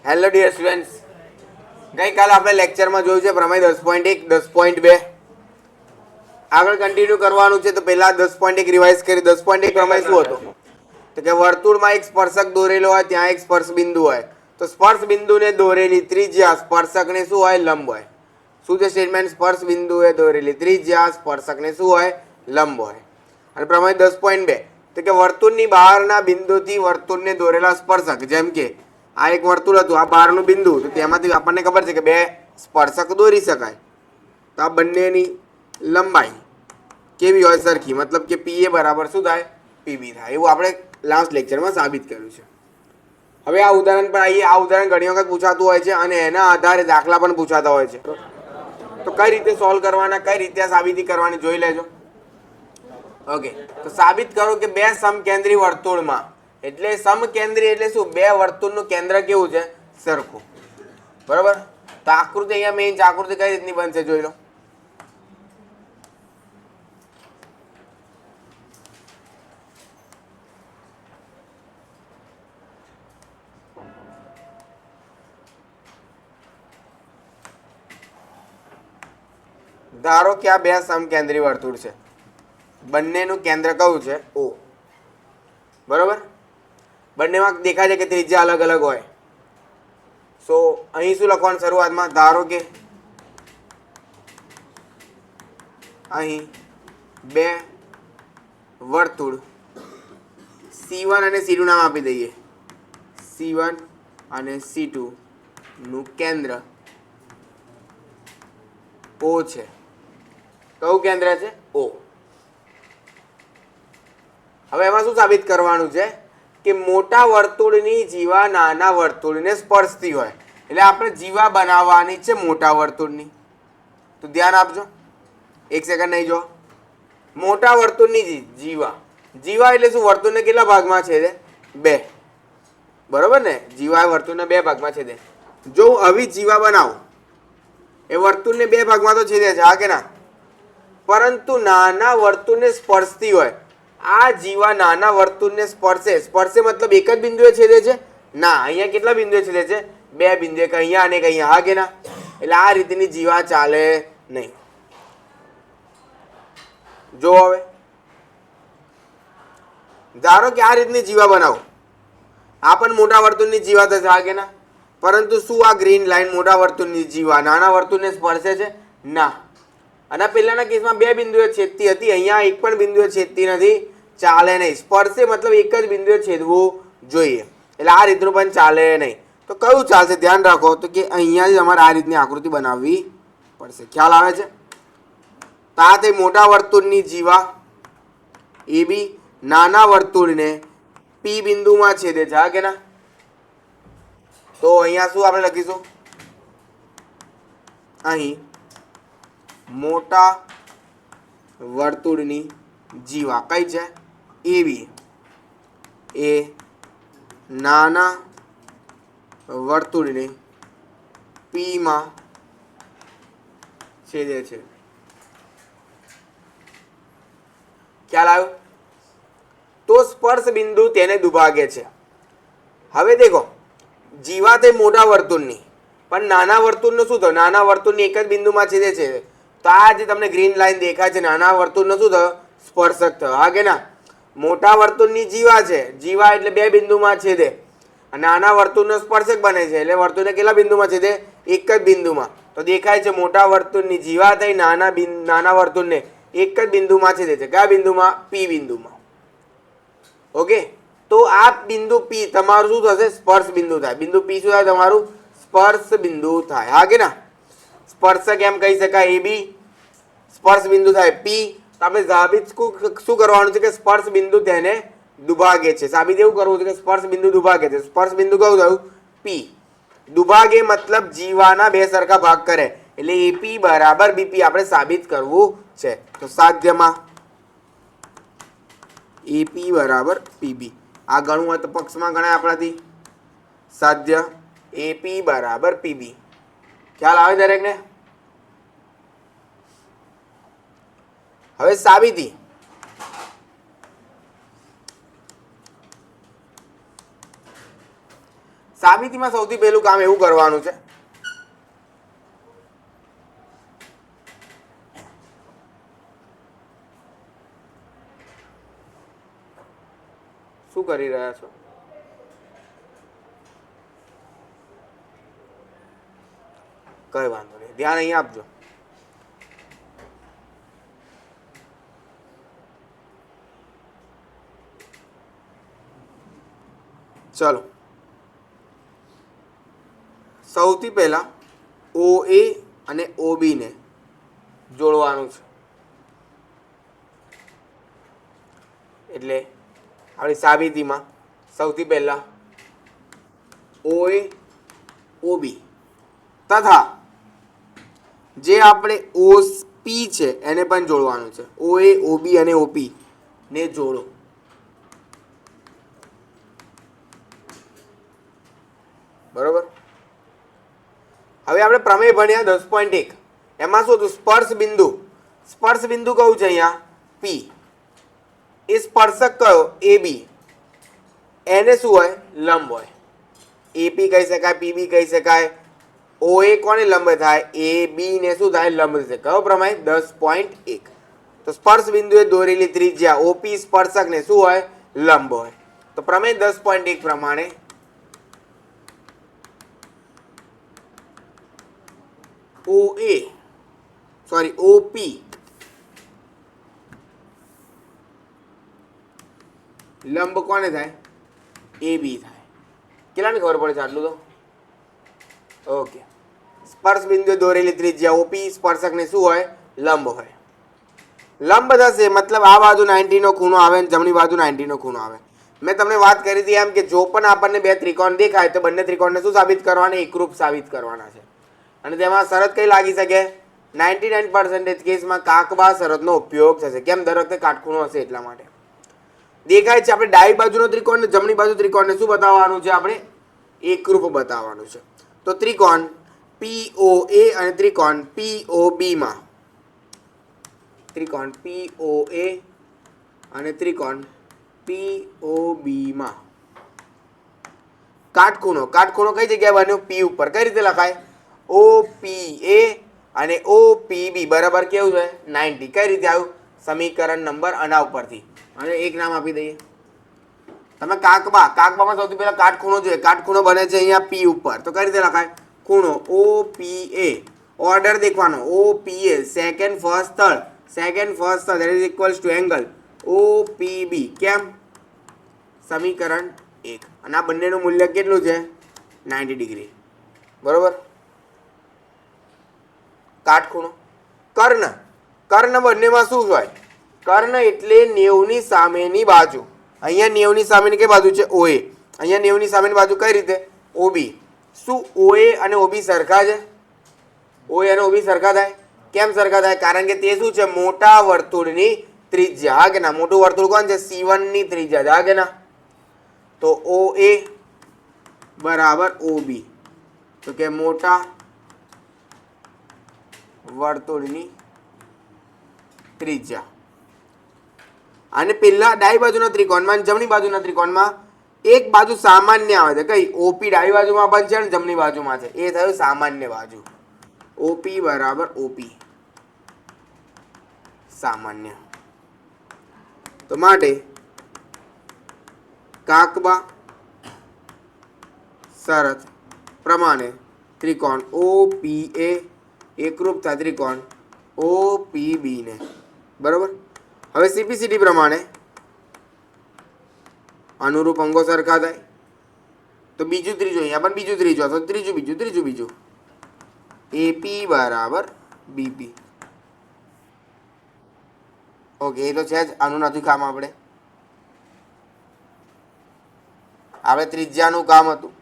Hello dear students, ગઈકાલે આપણે લેક્ચરમાં જોયું છે પ્રમેય 10.1 10.2 આગળ કન્ટિન્યુ કરવાનું છે. તો પહેલા 10.1 રિવાઇઝ કરી. 10.1 પ્રમેય શું હતો? તો કે વર્તુળમાં એક સ્પર્શક દોરેલો હોય, ત્યાં એક સ્પર્શ બિંદુ હોય, તો સ્પર્શ બિંદુને દોરેલી ત્રિજ્યા સ્પર્શકને શું હોય? લંબ હોય. શું છે સ્ટેટમેન્ટ? સ્પર્શ બિંદુએ દોરેલી ત્રિજ્યા સ્પર્શકને શું હોય? લંબ હોય. અને પ્રમેય 10.2 તો કે વર્તુળની બહારના બિંદુથી વર્તુળને દોરેલા સ્પર્શક, જેમ કે આ એક વર્તુળ હતું, આ બહારનું બિંદુ, તો તેમાંથી આપણને ખબર છે કે બે સ્પર્શક દોરી શકાય. તો આ બંનેની લંબાઈ કેવી હોય? સરખી. મતલબ કે પી એ બરાબર શું થાય? પીબી થાય. એવું આપણે લાસ્ટ લેક્ચરમાં સાબિત કર્યું છે. હવે આ ઉદાહરણ પર આવીએ. આ ઉદાહરણ ઘણી વખત પૂછાતું હોય છે અને એના આધારે દાખલા પણ પૂછાતા હોય છે. તો કઈ રીતે સોલ્વ કરવાના, કઈ રીતે સાબિતી કરવાની જોઈ લેજો. ઓકે, તો સાબિત કરો કે બે સમકેન્દ્રી વર્તુળમાં, એટલે સમકેન્દ્રી એટલે શું? બે વર્તુળનું કેન્દ્ર કેવું છે? સરખું. બરાબર. તો આકૃતિ અહીંયા મેઇન છે. આકૃતિ કઈ રીતની બનશે જોઈ લો. ધારો કે આ બે સમકેન્દ્રી વર્તુળ છે, બંનેનું કેન્દ્ર કયું છે? O. બરોબર. બંનેમાં દેખાય છે કે ત્રિજ્યા અલગ અલગ હોય. સો અહીં શું લખવાનું શરૂઆતમાં? ધારો કે અહીં બે વર્તુળ C1 અને C2 નામ આપી દઈએ. C1 અને C2 નું કેન્દ્ર O છે. કયું કેન્દ્ર છે? O. હવે એમાં શું સાબિત કરવાનું છે? કે મોટા વર્તુળની જીવા નાના વર્તુળને સ્પર્શતી હોય. એટલે આપણે જીવા બનાવવાની છે મોટા વર્તુળની. તો ધ્યાન આપજો, એક સેકન્ડ નહીં જો. મોટા વર્તુળની જીવા, જીવા એટલે શું? વર્તુળને કેટલા ભાગમાં છેદે? બે. બરોબર ને? જીવા વર્તુળને બે ભાગમાં છેદે. જો હું આવી જીવા બનાવું, એ વર્તુળને બે ભાગમાં તો છેદે છે, હા કે ના? પરંતુ નાના વર્તુળને સ્પર્શતી હોય. આ જીવા નાના વર્તુળને સ્પર્શે. સ્પર્શે મતલબ એક જ બિંદુએ છેદે છે? ના, અહીંયા કેટલા બિંદુએ છેદે છે? બે બિંદુએ, કે અહીંયા અને અહીંયા, હા કે ના? એટલે આ રીતની જીવા ચાલે નહીં. જો હવે ધારો કે આ રીતની જીવા બનાવો, આ પણ મોટા વર્તુળની જીવા થશે, હા કે ના? પરંતુ શું આ ગ્રીન લાઈન મોટા વર્તુળની જીવા નાના વર્તુળને સ્પર્શે છે? ના. અને પહેલાના કેસમાં બે બિંદુએ છેદતી હતી, અહીંયા એક પણ બિંદુએ છેદતી નથી, ચાલે નહીં. સ્પર્શે મતલબ એક જ બિંદુએ છેદવું જોઈએ. એટલે આ રીતનું પણ ચાલે નહીં. તો કયું ચાલશે? ધ્યાન રાખો. તો કે અહીંયા જ અમારે આ રીતની આકૃતિ બનાવવી પડશે. ખ્યાલ આવે છે? તો આ તે મોટા વર્તુળની જીવા AB નાના વર્તુળને P બિંદુમાં છેદે છે, હા કે ના? તો અહીંયા શું આપણે લખીશું? અહીં મોટા વર્તુળની જીવા કઈ છે? AB એ નાના વર્તુળને P માં છેદે છે. ખ્યાલ આવ્યો? તો સ્પર્શ બિંદુ તેને દુભાગે છે. હવે દેખો, જીવા તે મોટા વર્તુળની, પણ નાના વર્તુળનું શું થયું? નાના વર્તુળની એક જ બિંદુમાં છેદે છે. તો આ જે તમને ગ્રીન લાઈન દેખાય છે, નાના વર્તુળનો શું થયો? સ્પર્શક થયો, હા કે ના? મોટા વર્તુળની જીવા છે, જીવા એટલે બે બિંદુમાં છેદે, નાના વર્તુળનો સ્પર્શક બને છે, એટલે વર્તુળને કેટલા બિંદુમાં છેદે? એક જ બિંદુમાં. તો દેખાય છે મોટા વર્તુળની જીવા થઈ નાના વર્તુળને એક જ બિંદુમાં છેદે છે. કયા બિંદુમાં? P બિંદુમાં. ઓકે, તો આ બિંદુ P તમારું શું થશે? સ્પર્શ બિંદુ થાય. બિંદુ P શું થાય? તમારું સ્પર્શ બિંદુ થાય, હા કે ના? સ્પર્શક એમ કહી શકાય AB, સ્પર્શ બિંદુ થાય P. તો આપણે સાબિત શું કરવાનું છે? કે સ્પર્શ બિંદુ તેને દુભાગે છે. સાબિત એવું કરવું છે કે સ્પર્શ બિંદુ દુભાગે છે. સ્પર્શ બિંદુ કયું થયું? P. દુભાગે મતલબ જીવાના બે સરખા ભાગ કરે, એટલે AP બરાબર BP આપણે સાબિત કરવું છે. તો સાધ્યમાં AP બરાબર PB. આ ગણવું હોય તો પક્ષમાં ગણાય આપણાથી. સાધ્ય AP બરાબર PB. ખ્યાલ આવે દરેકને? હવે સાબિતી. સાબિતીમાં સૌથી પહેલું કામ એવું કરવાનું છે, શું કરી રહ્યા છો? કઈ વાંધો નહીં, ધ્યાન અહીંયા આપજો. ચલો, સૌથી પહેલા OA અને OB ને જોડવાનું છે. એટલે આપણી સાબિતીમાં સૌથી પહેલા OA OB તથા જે આપણે OP છે એને પણ જોડવાનું છે. OA OB અને OP ને જોડો. બરોબર. હવે આપણે પ્રમેય ભણ્યા 10.1. એમાં શું હતું? સ્પર્શ બિંદુ. સ્પર્શ બિંદુ કયું છે અહીંયા? P. એ સ્પર્શક કયો? AB. એને શું હોય? લંબ હોય. AP કહી શકાય, PB કહી શકાય. OA કોને લંબ થાય? AB ને શું થાય? લંબ છે. કયો પ્રમેય? 10.1. તો સ્પર્શ બિંદુએ દોરેલી ત્રિજ્યા OP સ્પર્શક ને શું હોય? લંબ હોય. તો પ્રમેય 10.1 પ્રમાણે OP લંબ કોને થાય? AB થાય. કેટલાને ખબર પડે છે આટલું તો? ઓકે. સ્પર્શ બિંદુએ દોરેલી ત્રિજ્યા OP સ્પર્શક ને શું હોય? લંબ હોય. લંબ થશે મતલબ આ બાજુ 90 નો ખૂણો આવે અને જમણી બાજુ 90 નો ખૂણો આવે. મેં તમને વાત કરી હતી એમ કે જો પણ આપણને બે ત્રિકોણ દેખાય તો બંને ત્રિકોણને શું સાબિત કરવાના? એકરૂપ સાબિત કરવાના છે. અને તેમાં શરત કઈ લાગી શકે? 99% કેસમાં કાકબા શરતનો ઉપયોગ થશે. કેમ? દર વખતે કાટખૂણો હશે એટલા માટે. દેખાય છે આપણે ડાબી બાજુનો ત્રિકોણ ને જમણી બાજુ ત્રિકોણને શું બતાવવાનું છે? આપણે એકરૂપ બતાવવાનું છે. તો ત્રિકોણ POA અને ત્રિકોણ POB માં કાટખૂણો કઈ જગ્યાએ બન્યો? P ઉપર. કઈ રીતે લખાય? OPA અને OPB બરાબર કેવું છે? 90. કઈ રીતે આવ્યું? સમીકરણ નંબર આના ઉપરથી. અને એક નામ આપી દઈએ. તમે કાકબામાં સૌથી પહેલા કાટખૂણો જોઈએ. કાટખૂણો બને છે અહીંયા P ઉપર. તો કઈ રીતે લખાય? ખૂણો OPA. ઓર્ડર દેખવાનો. OPA second first third. that is equals to angle OPB. કેમ? સમીકરણ 1. અને આ બંનેનું મૂલ્ય કેટલું છે? 90 ડિગ્રી. બરોબર. કાટખૂણો. કર્ણ બંનેમાં શું હોય? કર્ણ એટલે 90 ની સામેની બાજુ. અહીંયા 90 ની સામેની કઈ બાજુ છે? OA. અહીંયા 90 ની સામેની બાજુ કઈ રીતે? OB. શું OA અને OB સરખા છે? OA અને OB સરખા થાય? કેમ સરખા થાય? કારણ કે તે શું છે? મોટા વર્તુળની ત્રિજ્યા. હા કે ના? મોટું વર્તુળ કોણ છે? C1 ની ત્રિજ્યા. હા કે ના? તો OA બરાબર OB. તો કે મોટા વર્તુળની ત્રિજ્યા. અને પેલા ડાબી બાજુના ત્રિકોણમાં જમણી બાજુના ત્રિકોણમાં એક બાજુ સામાન્ય આવે છે. કઈ? OP ડાબી બાજુમાં પણ છે અને જમણી બાજુમાં છે. એ થયું સામાન્ય બાજુ. OP બરાબર OP સામાન્ય. તો માટે કાકબા શરત પ્રમાણે ત્રિકોણ OPA એકરૂપતા ત્રિકોણ OPB ને. બરોબર. હવે CPCD પ્રમાણે અનુરૂપ અંગો સરખા થાય. તો બીજું ત્રીજું અહીંયા પણ બીજું ત્રીજું અથવા ત્રીજું બીજું AP બરાબર BP. ઓકે. એ તો છે જ. આનું નથી કામ. આપણે ત્રિજ્યાનું કામ હતું.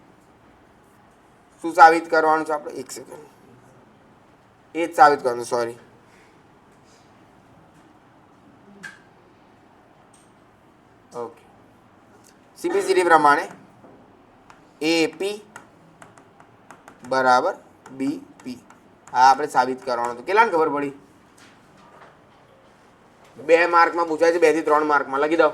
શું સાબિત કરવાનું છે આપણે? એક સેકન્ડ. એ જ સાબિત કરવાનું. સોરી. ઓકે. CPCD પ્રમાણે AP બરાબર BP. હા આપણે સાબિત કરવાનું હતું. કેટલાને ખબર પડી? 2 માર્કમાં પૂછાય છે. 2 થી 3 માર્કમાં લખી દો.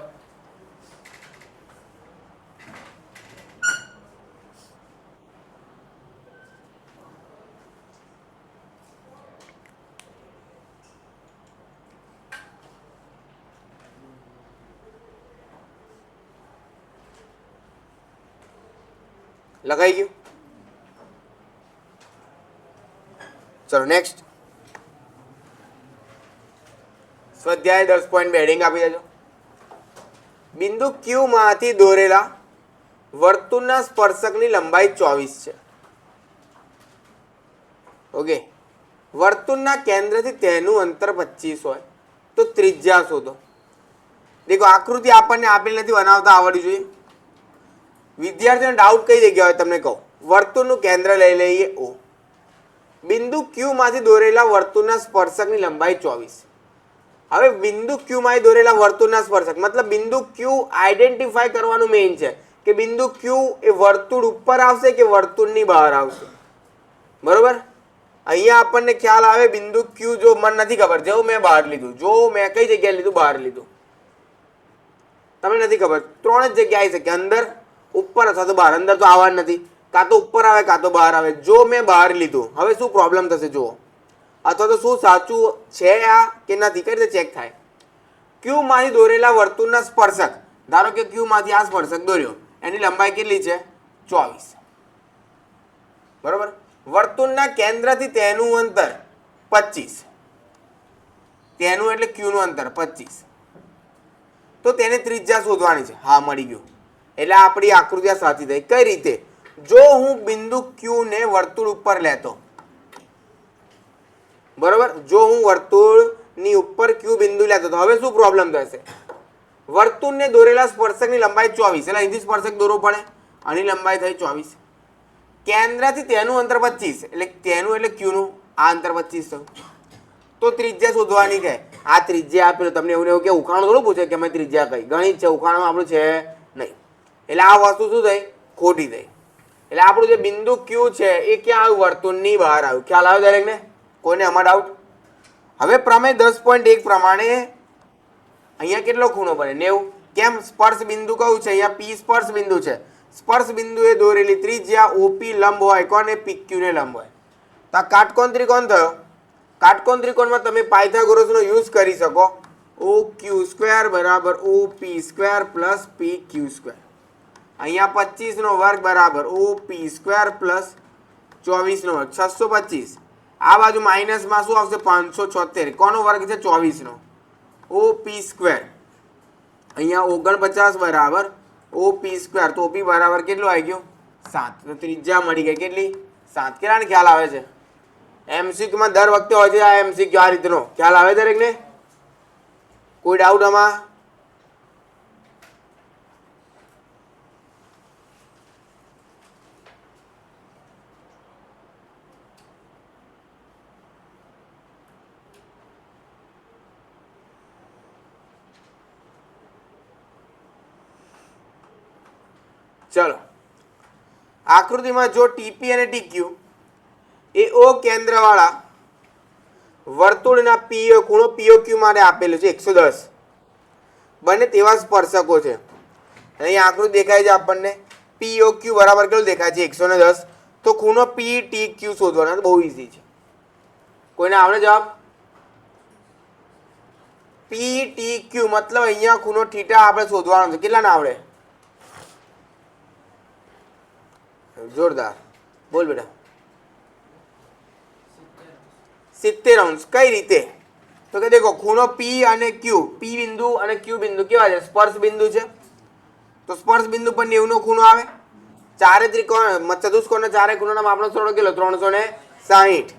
લખાઈ ગયું. ચલો નેક્સ્ટ સ્વાધ્યાય 10.2 હેડિંગ આપી દેજો. બિંદુ Q માંથી દોરેલા વર્તુળના સ્પર્શકની લંબાઈ 24 છે. ઓકે, વર્તુળના કેન્દ્રથી તેનું અંતર 25 હોય તો ત્રિજ્યા શોધો. દેખો આકૃતિ આપણને આપેલ નથી, બનાવતા આવડવી જોઈએ. વિદ્યાર્થીઓને ડાઉટ કઈ જગ્યા હોય તમને કહું. વર્તુળનું કેન્દ્ર લઈ લઈએ O. બિંદુ Q માંથી દોરેલા વર્તુળના સ્પર્શકની લંબાઈ 24. હવે બિંદુ Q માંથી દોરેલા વર્તુળના સ્પર્શક મતલબ બિંદુ Q આઈડેન્ટિફાઈ કરવાનું મેઇન છે કે બિંદુ Q એ વર્તુળ ઉપર આવશે કે વર્તુળની બહાર આવશે. બરોબર, અહીંયા આપણને ખ્યાલ આવે બિંદુ Q જો મને નથી ખબર, જો મેં બહાર લીધું, જો મેં કઈ જગ્યાએ લીધું, બહાર લીધું, તમને નથી ખબર, ત્રણ જ જગ્યાએ આવી શકે, અંદર, ઉપર અથવા તો બહાર. અંદર તો આવવાનું નથી, કાં તો ઉપર આવે કાં તો બહાર આવે. જો મેં બહાર લીધું, હવે શું પ્રોબ્લેમ થશે જુઓ, અથવા તો શું સાચું છે આ કે નથી, કઈ રીતે ચેક થાય. Q માંથી દોરેલા વર્તુળના સ્પર્શક, ધારો કે Q માંથી આ સ્પર્શક દોર્યો, એની લંબાઈ કેટલી છે 24. બરોબર, વર્તુળના કેન્દ્રથી તેનું અંતર 25, તેનું એટલે Q નું અંતર 25, તો તેને ત્રિજ્યા શોધવાની છે. હા મળી ગયું, એટલે આપણી આકૃતિ આ સાચી થઈ. કઈ રીતે? જો હું બિંદુ Q ને વર્તુળ ઉપર લેતો, બરોબર, જો હું વર્તુળની ઉપર Q બિંદુ લેતો તો હવે શું પ્રોબ્લેમ થશે? વર્તુળને દોરેલા સ્પર્શકની લંબાઈ 24, એટલે અહીંથી સ્પર્શક દોરવો પડે, આની લંબાઈ થઈ 24, કેન્દ્રથી તેનું અંતર 25, એટલે તેનું એટલે Q નું આ અંતર 25 થયું, તો ત્રિજ્યા શોધવાની કહે. આ ત્રિજ્યા આપેલો તમને એવું એવું કે ઉખાણું થોડું પૂછે કે અમે ત્રિજ્યા કઈ, ગણિત છે, ઉખાણું આપણું છે નહીં, એટલે આ વસ્તુ શું થઈ? ખોટી થઈ. એટલે આપણું જે બિંદુ Q છે એ ક્યાં આવ્યું? વર્તુળની બહાર આવ્યું. ખ્યાલ આવ્યો દરેકને? કોઈને આમાં ડાઉટ? હવે પ્રમેય 10.1 પ્રમાણે અહીંયા કેટલો ખૂણો બને? 90. કેમ? સ્પર્શ બિંદુ કયું છે? અહીંયા P સ્પર્શ બિંદુ છે. સ્પર્શ બિંદુએ દોરેલી ત્રિજ્યા OP લંબ હોય કોને? PQ ને લંબ હોય. તો આ કાટકોણ ત્રિકોણ થયો. કાટકોણ ત્રિકોણમાં તમે પાયથાગોરસનો યુઝ કરી શકો. OQ² બરાબર OP² પ્લસ PQ². અહીંયા 25 નો વર્ગ બરાબર OP² પ્લસ 24 નો વર્ગ 625. આ બાજુ માઇનસમાં શું આવશે? 576. કોનો વર્ગ છે? 24 નો. OP². અહીંયા 49 બરાબર OP². તો OP બરાબર કેટલું આવી ગયું? 7. તો ત્રિજ્યા મળી ગઈ કેટલી? 7. કેટલાને ખ્યાલ આવે છે? MCQ માં દર વખતે હોય છે આ MCQ આ રીતનો. ખ્યાલ આવે દરેકને? કોઈ ડાઉટ આમાં? ચલો, આકૃતિમાં જો TP અને TQ એ O કેન્દ્રવાળા વર્તુળના ખૂણો POQ માટે આપેલો છે 110, બંને તેવા સ્પર્શકો છે. અહીંયા આકૃતિ દેખાય છે આપણને. POQ બરાબર કેટલું દેખાય છે? 110. તો ખૂણો PTQ શોધવાનો બહુ ઈઝી છે. કોઈને આવડે જવાબ? PTQ મતલબ અહીંયા ખૂણો થીટા આપણે શોધવાનો છે. કેટલાને આવડે? જોરદાર, બોલ બેટા. 70°. કઈ રીતે? તો કે દેખો ખૂણો P અને Q, P બિંદુ અને Q બિંદુ કેવા છે? સ્પર્શ બિંદુ છે. તો સ્પર્શ બિંદુ પર 90 નો ખૂણો આવે. ચારે ત્રિકોણ ચતુષ્કોણના ચારે ખૂણાનો માપનો સરવાળો કેટલો? 360.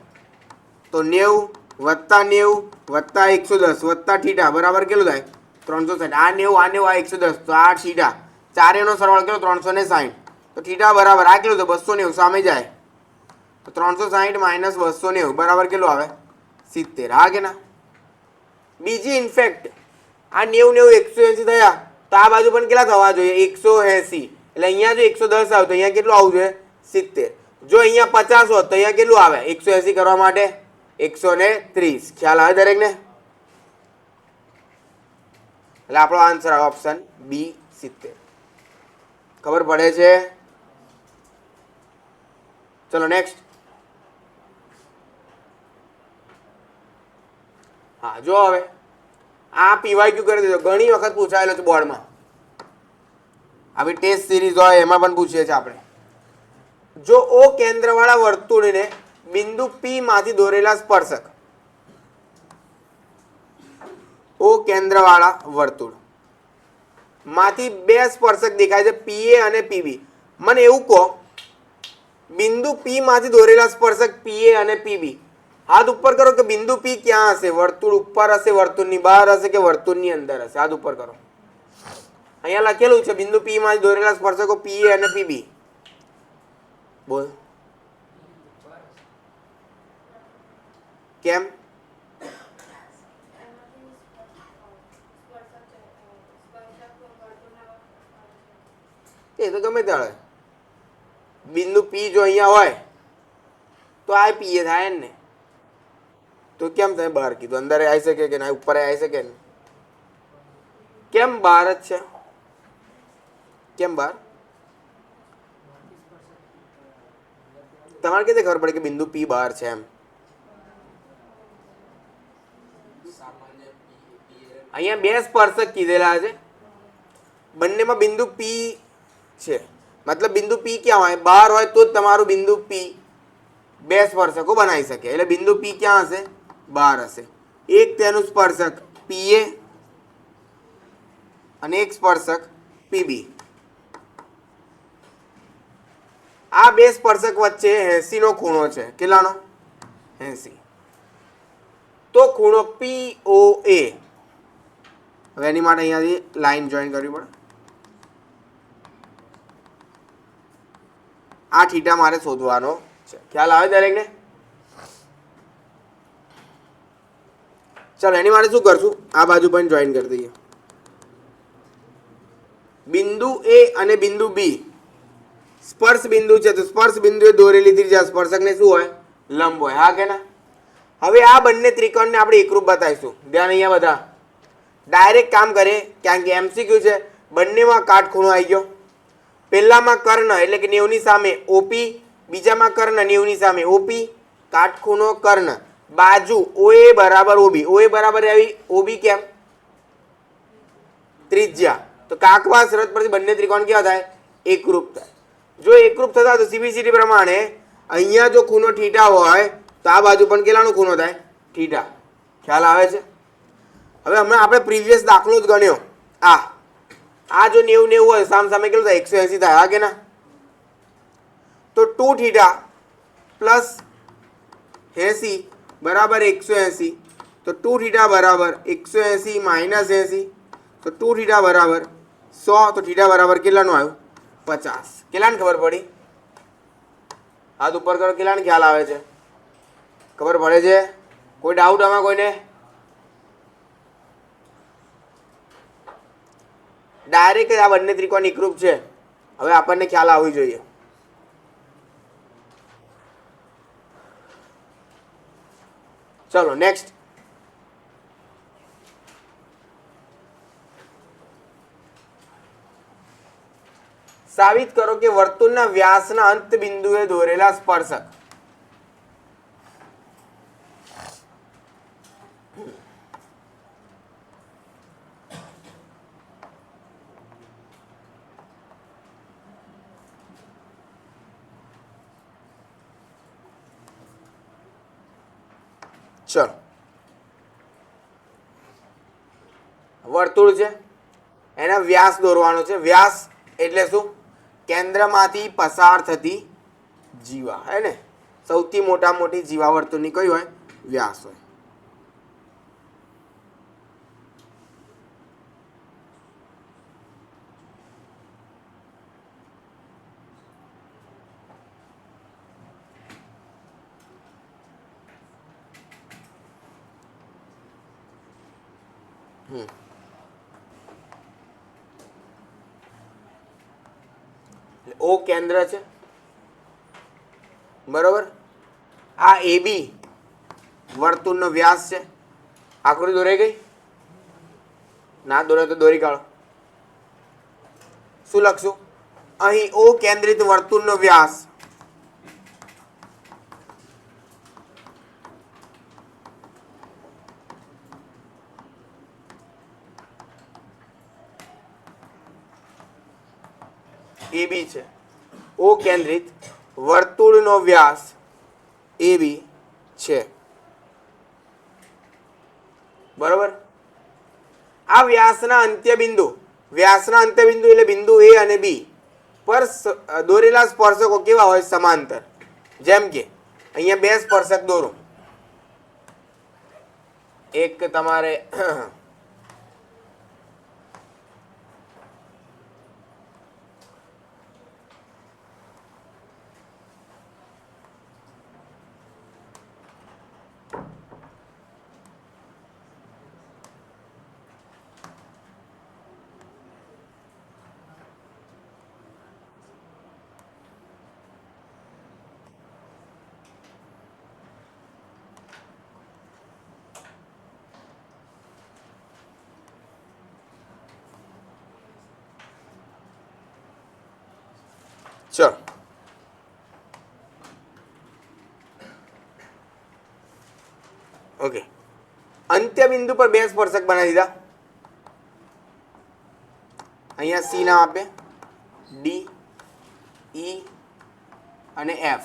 તો 90 વત્તા 90 વત્તા 110 વત્તા થીટા બરાબર કેટલું થાય? 360. આ 90 આ 90 આ 110, તો આ થીટા ચારેનો સરવાળો કેટલો? 360. તો થીટા બરાબર આ કેટલું? તો 290 સામે જાય, તો 360 માઇનસ 290 બરાબર કેટલું આવે? 70. હા કે ના? બીજી ઇનફેક્ટ આ 90 180 થયા, તો આ બાજુ પણ કેટલા થવા જોઈએ? 180. એટલે અહીંયા જો 110 આવે તો અહીંયા કેટલું આવવું જોઈએ? 70. જો અહીંયા 50 હોત તો અહીંયા કેટલું આવે 180 કરવા માટે? 130. ખ્યાલ આવે દરેકને? એટલે આપણો આન્સર આવે ઓપ્શન બી 70. ખબર પડે છે? ચલો નેક્સ્ટ. હા જો હવે આ PYQ કરી દેજો. ઘણી વખત પૂછાયેલો છે બોર્ડમાં. આવી ટેસ્ટ સિરીઝ હોય એમાં પણ પૂછીએ છીએ આપણે. જો O કેન્દ્રવાળા વર્તુળને બિંદુ P માંથી દોરેલા સ્પર્શક, O કેન્દ્રવાળા વર્તુળ માંથી બે સ્પર્શક દેખાય છે PA અને PB. મને એવું કહો બિંદુ P માંથી દોરેલા સ્પર્શક PA અને PB. હાથ ઉપર કરો કે બિંદુ P ક્યાં હશે? વર્તુળ ઉપર હશે, વર્તુળની બહાર હશે કે વર્તુળની અંદર હશે? હાથ ઉપર કરો. અહીંયા લખેલું છે બિંદુ P માંથી દોરેલા સ્પર્શકો PA અને PB. બોલ કેમ? એ તો ગમે ત્યારે બિંદુ P જો અહીંયા હોય તો આ PA થાય ને. તો કેમ તમે બહાર કીધું? અંદર આવી શકે કે ના ઉપર આવી શકે ને? કેમ બહાર જ છે? કેમ બહાર? તમારે કેવી રીતે ખબર પડે કે બિંદુ P બહાર છે એમ? અહીંયા બે સ્પર્શક કીધેલા છે, બંનેમાં બિંદુ P છે. મતલબ બિંદુ P ક્યાં હોય? બહાર હોય તો જ તમારું બિંદુ P બે સ્પર્શકો બનાવી શકે. એટલે બિંદુ P ક્યાં હશે? બહાર હશે. એક તેનું સ્પર્શક PA અને એક સ્પર્શક PB. આ બે સ્પર્શક વચ્ચે 80 નો ખૂણો છે. કેટલાનો? 80. તો ખૂણો POA. હવે એની માટે અહીંયાથી લાઈન જોઈન કરવી પડે. આ થીટા મારે શોધવાનો છે. ખ્યાલ આવે દરેકને? ચાલો એની માટે શું કરશું? આ બાજુ પણ જોઈન કરી દઈએ. બિંદુ A અને બિંદુ B સ્પર્શ બિંદુ છે, તો સ્પર્શ બિંદુએ દોરેલી ત્રિજ્યા સ્પર્શકને શું હોય? લંબ હોય. હા કે ના? હવે આ બંને ત્રિકોણને આપણે એકરૂપ બતાવીશું. ધ્યાન અહીંયા બધા ડાયરેક્ટ કામ કરે કારણ કે MCQ છે. બંનેમાં કાટખૂણો આવી ગયો. પહેલામાં કર્ણ એટલે કે 90 ની સામે OP, બીજામાં કર્ણ 90 ની સામે OP, કાટખૂણો કર્ણ, બાજુ OA બરાબર OB. OA બરાબર આવી OB કેમ? ત્રિજ્યા. તો કાકવા શરત પરથી બંને ત્રિકોણ કેવા થાય? એકરૂપ થાય. જો એકરૂપ થતા તો CBCD પ્રમાણે અહીંયા જો ખૂણો થીટા હોય તો આ બાજુ પણ કેટલાનો ખૂણો થાય? થીટા. ખ્યાલ આવે છે? હવે હમણાં આપણે પ્રીવિયસ દાખલો જ ગણ્યો. આ જો 90 હોય સામ સામે કેટલું થાય? 180 થાય. હા કે ના? તો 2 થીટા પ્લસ 80 બરાબર 180. તો 2 થીટા બરાબર 180 માઇનસ 80. તો 2 થીટા બરાબર 100. તો થીટા બરાબર કેટલાનું આવ્યું? 50. કેટલાને ખબર પડી? હાથ ઉપર કરો. કેટલાને ખ્યાલ આવે છે? ખબર પડે છે? કોઈ ડાઉટ આમાં કોઈને? ડાયરેક્ટ આ બંને ત્રિકોણ એકરૂપ છે. હવે આપણને ખ્યાલ આવવી જોઈએ. ચલો નેક્સ્ટ. સાબિત કરો કે વર્તુળના વ્યાસના અંત બિંદુએ દોરેલા સ્પર્શક ચલો વર્તુળ છે, એના વ્યાસ દોરવાનો છે. વ્યાસ એટલે શું? કેન્દ્રમાંથી પસાર થતી જીવા. હે ને? સૌથી મોટી જીવા વર્તુળની કઈ હોય? વ્યાસ હોય. O કેન્દ્ર છે બરોબર. આ AB વર્તુળનો વ્યાસ છે. આકૃતિ દોરાઈ ગઈ? ના દોરે તો દોરી કાઢો. શું લખશું? અહીં O કેન્દ્રિત વર્તુળનો વ્યાસ AB છે. O કેન્દ્રિત વર્તુળનો વ્યાસ AB છે. બરોબર. આ વ્યાસના અંત્યબિંદુ એટલે બિંદુ A અને B પર દોરેલા સ્પર્શકો કેવા હોય? સમાંતર. જેમ કે અહીંયા બે સ્પર્શક દોરો. એક તમારે ચલો ઓકે. અંત્યબિંદુ પર બે સ્પર્શક બનાવી દીધા. અહીંયા C નામ આપે, D, E અને F.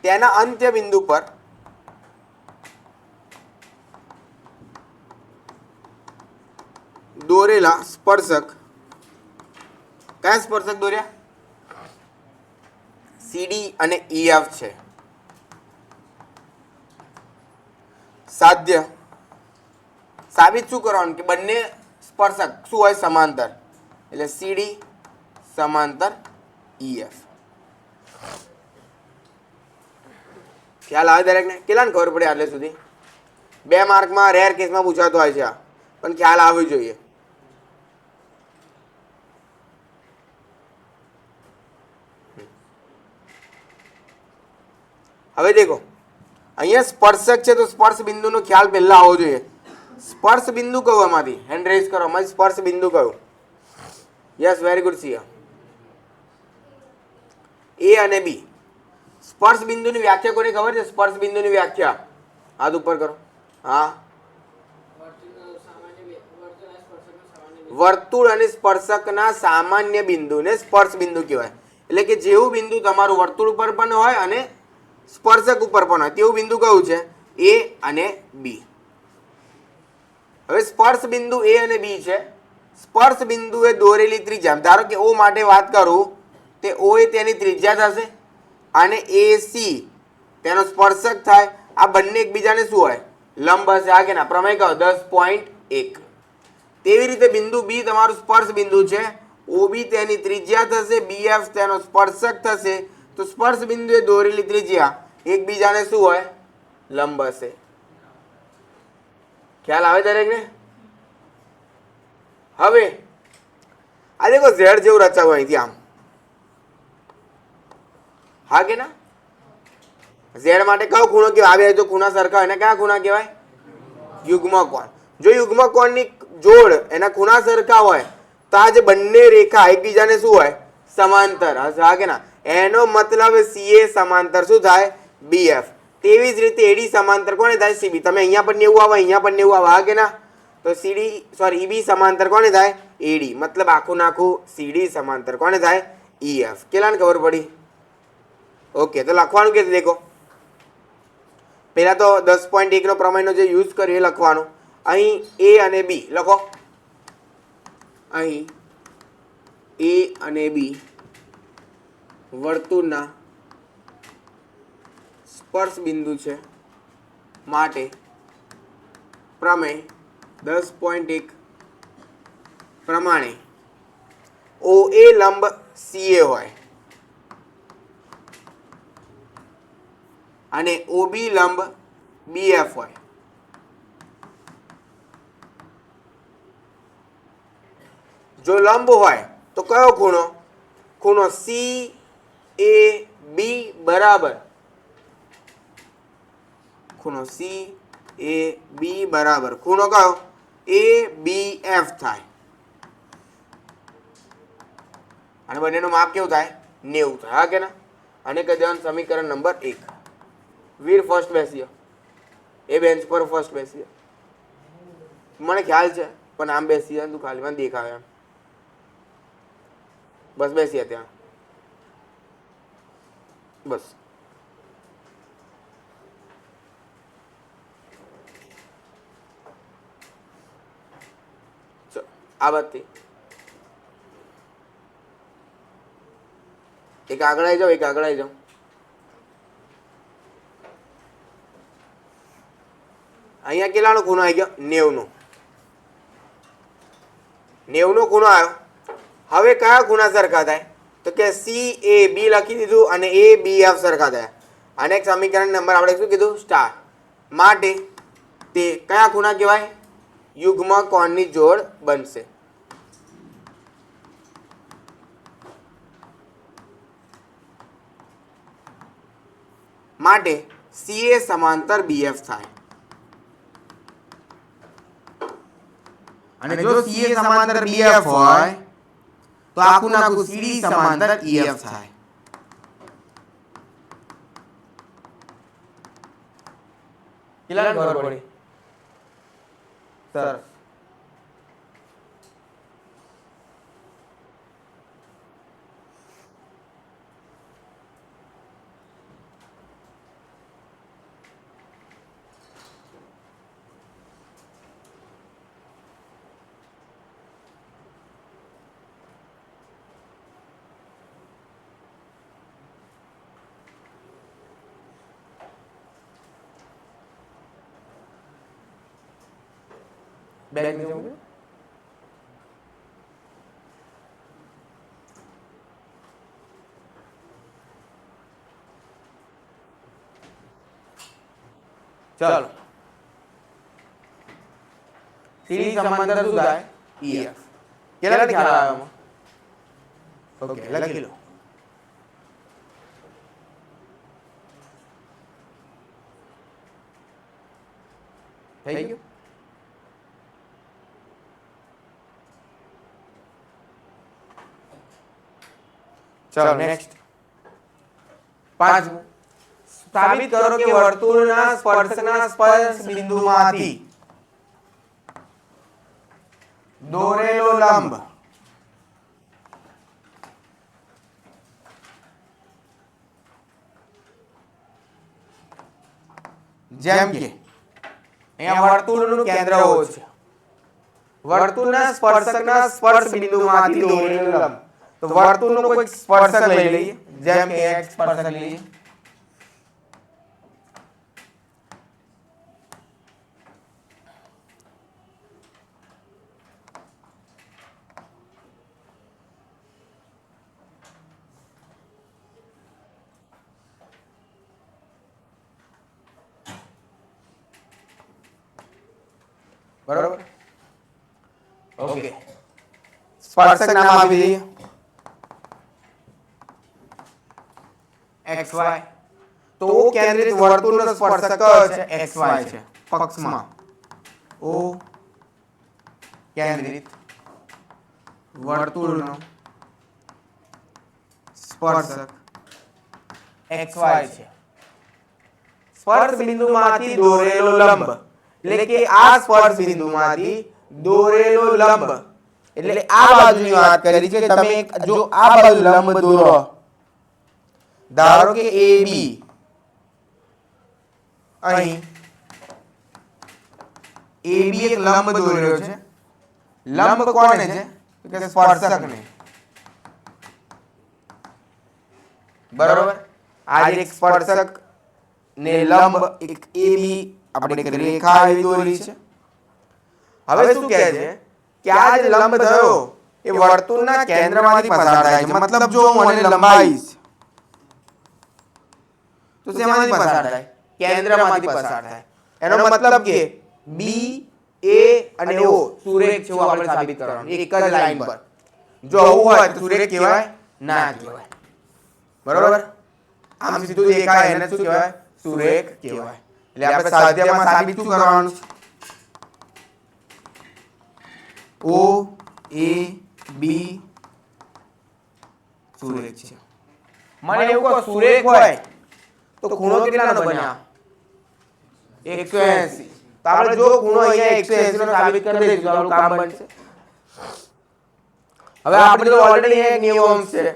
તેના અંત્યબિંદુ પર દોરેલા સ્પર્શક, કયા સ્પર્શક દોર્યા? CD અને EF છે. સાધ્ય સાબિત શું કરવાનું કે બંને સ્પર્શક શું હોય? સમાંતર. એટલે CD સમાંતર EF. ખ્યાલ આવે દરેકને? કેટલાને ખબર પડે આટલે સુધી? 2 માર્કમાં રેર કેસમાં પૂછાતો હોય છે આ, પણ ખ્યાલ આવવી જોઈએ. હવે દેખો અહીંયા સ્પર્શક છે તો સ્પર્શ બિંદુનો ખ્યાલ પહેલા આવવો જોઈએ. સ્પર્શ બિંદુ કયું આમાંથી? હેન્ડ રેઝ કરો. અમારી સ્પર્શ બિંદુ કયું? Yes, very good Siya. A અને B. સ્પર્શ બિંદુની વ્યાખ્યા કોને ખબર છે? સ્પર્શ બિંદુની વ્યાખ્યા હાથ ઉપર કરો. હા, વર્તુળ અને સ્પર્શકના સામાન્ય બિંદુને સ્પર્શ બિંદુ કહેવાય. એટલે કે જેવું બિંદુ તમારું વર્તુળ ઉપર પણ હોય અને સ્પર્શક ઉપર પણ હોય તેવું બિંદુ કયું છે? A અને B. હવે સ્પર્શ બિંદુ A અને B છે. સ્પર્શ બિંદુ એ દોરેલી ત્રિજ્યા, ધારો કે O માટે વાત કરું તે O એ તેની ત્રિજ્યા થશે અને AC તેનો સ્પર્શક થાય. આ બંને એકબીજાને શું હોય? લંબ હશે. આ કે ના? પ્રમેય કયો? 10.1. તેવી રીતે બિંદુ B તમારું સ્પર્શ બિંદુ છે. OB તેની ત્રિજ્યા થશે, BF તેનો સ્પર્શક થશે. તો સ્પર્શ બિંદુ એ દોરેલી ત્રિજ્યા એકબીજાને શું હોય? લંબ હશે. ખ્યાલ આવે દરેકને? હવે આ દેખો Z જેવું રચાવું અહીંથી આમ. હા કે ના? Z માટે કયો ખૂણો કહેવાય? આવે જો ખૂણા સરખા એને કયા ખૂણા કહેવાય? યુગ્મ કોણ. જો યુગ્મ કોણની જોડ એના ખૂણા સરખા હોય તો આ જે બંને રેખા એકબીજાને શું હોય? સમાંતર હશે. હા કે ના? એનો મતલબ CA સમાંતર શું થાય? BF. તેવી જ રીતે AD સમાંતર કોને થાય? CB. તમે અહીંયા પણ 90 આવે, અહીંયા પણ 90 આવે. હા કે ના? તો EB સમાંતર કોને થાય? AD. મતલબ આખું નાખું CD સમાંતર કોને થાય? EF. કેટલાને ખબર પડી? ઓકે, તો લખવાનું કે દેખો પહેલા તો 10.1 નો પ્રમેયનો જે યુઝ કર્યો એ લખવાનું. અહીં A અને B લખો. અહીં A અને B વર્તુળના સ્પર્શ બિંદુ છે માટે પ્રમેય 10.1 પ્રમાણે OA લંબ CA હોય અને OB લંબ BF હોય. જો લંબ હોય તો કયો ખૂણો? ખૂણો CAB બરાબર ખૂણો CAB બરાબર ખૂણો કયો? ABF થાય. અને બંનેનું માપ કેવું થાય? 90 થાય. હા કે ના? અને કહી દેવાનું સમીકરણ નંબર 1. વીર ફર્સ્ટ બેસીએ. એ બેન્ચ પર ફર્સ્ટ બેસીએ. મને ખ્યાલ છે પણ આમ બેસીએ તું ખાલી મને દેખાવે એમ. બસ બેસીએ ત્યાં બસ આ બાજુથી એક આગળ આવી જાઓ, એક આગળ આવી જાઓ. અહીંયા કેટલાનો ખૂણો આવી ગયો? 90 નો. 90 નો ખૂણો આવ્યો. હવે કયા ખૂણા સરખા થાય? તો કે CAB લખી દીધું અને ABF સરખા થયા. અને એક સમીકરણ નંબર આપણે શું કીધું? સ્ટાર. માટે તે કયા ખૂણા કહેવાય? યુગ્મ કોણની જોડ બનશે. માટે CA સમાંતર BF થાય. અને જો CA સમાંતર BF હોય તો આખું નાખું CD સમાંતર EF થાય. કેટલા ખબર પડી? સરસ. બેગ में जाओगे चलो सीडी समांतर શું થાય? EF. કેટલા ખ્યાલ આવ્યો? ઓકે લખી લો. થઈ ગયું? चलो नेक्स्ट. 5 साबित करो कि वर्तुळના સ્પર્શકના સ્પર્શ બિંદુમાંથી દોરેલો લંબ જેમ કે અહીંયા વર્તુળનું કેન્દ્ર O છે. વર્તુળના સ્પર્શકના સ્પર્શ બિંદુમાંથી દોરેલો લંબ. તો વર્તુળનો કોઈ સ્પર્શક લઈ લઈએ, જેમ કે એક સ્પર્શક લઈએ. બરોબર? ઓકે. સ્પર્શક નામ આપી દઈએ XY. તો O કેન્દ્રિત વર્તુળનો સ્પર્શક છે XY છે પક્ષમાં. O કેન્દ્રિત વર્તુળનો સ્પર્શક XY છે. સ્પર્શ બિંદુમાંથી દોરેલો લંબ એટલે કે આ સ્પર્શ બિંદુમાંથી દોરેલો લંબ એટલે આ બાજુની વાત કરી છે. તમે જો આ બાજુ લંબ દોરો, ધારો કે AB, અહીં AB એક લંબ દોર્યો છે. લંબ કોને છે? કે સ્પર્શકને. બરોબર? આ એક સ્પર્શક ને લંબ એક AB આપણે એક રેખા આવી દોરી છે. હવે શું કહે છે કે આ જે લંબ થયો એ વર્તુળના કેન્દ્રમાંથી પસાર થાય છે. મતલબ જો હું આને લંબાઈશ તો શેમાંથી પસાર થાય? કેન્દ્રમાંથી પસાર થાય. એનો મતલબ કે B, A અને O સુરેખ છે, આપણે સાબિત કરવાનું એક જ લાઈન પર. જો આવું હોય તો સુરેખ કહેવાય? ના કહેવાય. બરોબર? આમ સીધું દેખાય એને શું કહેવાય? સુરેખ કહેવાય. એટલે આપણે સ્વાધ્યાયમાં સાબિત શું કરવાનું છે? O A B સુરેખ છે. મને એવું કહો સુરેખ હોય તો ખૂણો કેટલાનો બન્યા? 180. તો આપણે જો ખૂણો અહીંયા 180 નો સાબિત કરી દઈશું તો આપણું કામ બનશે. હવે આપણે તો ઓલરેડી એક 90 અંશ છે.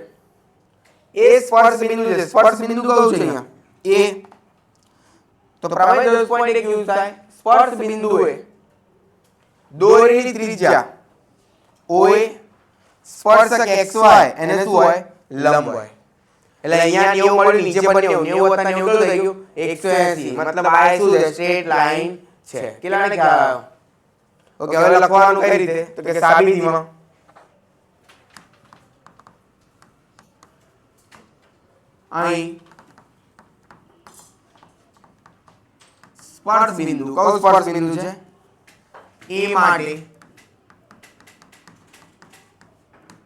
એ સ્પર્શ બિંદુ છે. સ્પર્શ બિંદુ કયું છે અહીંયા? એ. તો પ્રમેય 10.1 યુઝ થાય. સ્પર્શ બિંદુએ દોરેલી ત્રિજ્યા OA સ્પર્શક XY એને શું હોય? લંબ હોય. એટલે અહીંયા 90 મળ્યું, નીચે પણ 90 90 વત્તા 90 થઈ ગયું 180. મતલબ આ શું છે? સ્ટ્રેટ લાઈન છે. કેટલાને ખ્યાલ આવ્યો? ઓકે, હવે લખવાનું કઈ રીતે? તો કે સાબિતીમાં અહીં સ્પર્શ બિંદુ, કયું સ્પર્શ બિંદુ છે? એ માટે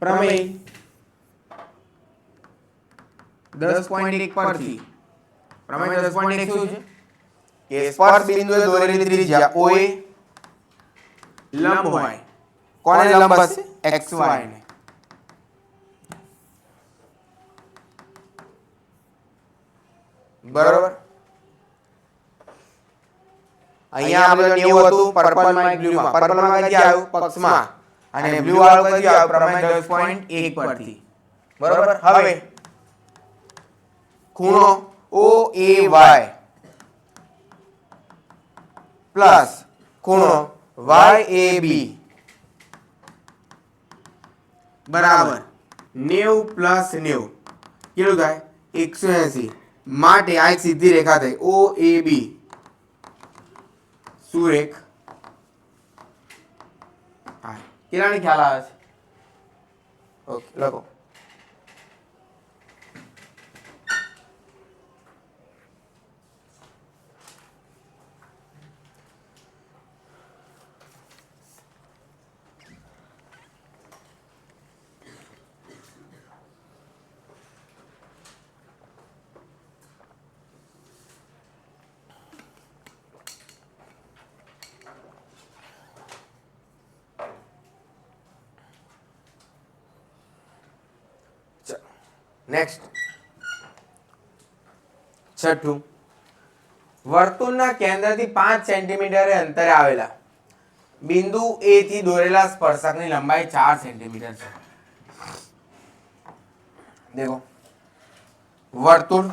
પ્રમેય 10.1 પરથી પ્રમેય 10.1 શું છે? કે સ્પર્શ બિંદુએ દોરેલી ત્રિજ્યા OA લંબ હોય. કોને લંબ હશે? XY ને. બરોબર. અહીંયા આપણે 90 હતું પર્પલમાં એક બ્લુમાં. પર્પલમાં કઈ આવ્યું? પક્ષમાં. અને બ્લુ વાળું કઈ આવ્યું? પ્રમેય 10.1 પરથી. બરોબર. હવે ખૂણો OAY પ્લસ ખૂણો YAB બરાબર 90 પ્લસ 90 કેટલું થાય? 180. માટે આ એક સીધી રેખા થઈ OAB સુરેખ. હા, કેટલાની ખ્યાલ આવે છે? ઓકે, લખો. નેક્સ્ટ છઠ્ઠું, વર્તુળના કેન્દ્રથી 5 સેન્ટીમીટર અંતરે આવેલા બિંદુ A થી દોરેલા સ્પર્શકની લંબાઈ 4 સેન્ટીમીટર છે. દેખો, વર્તુળ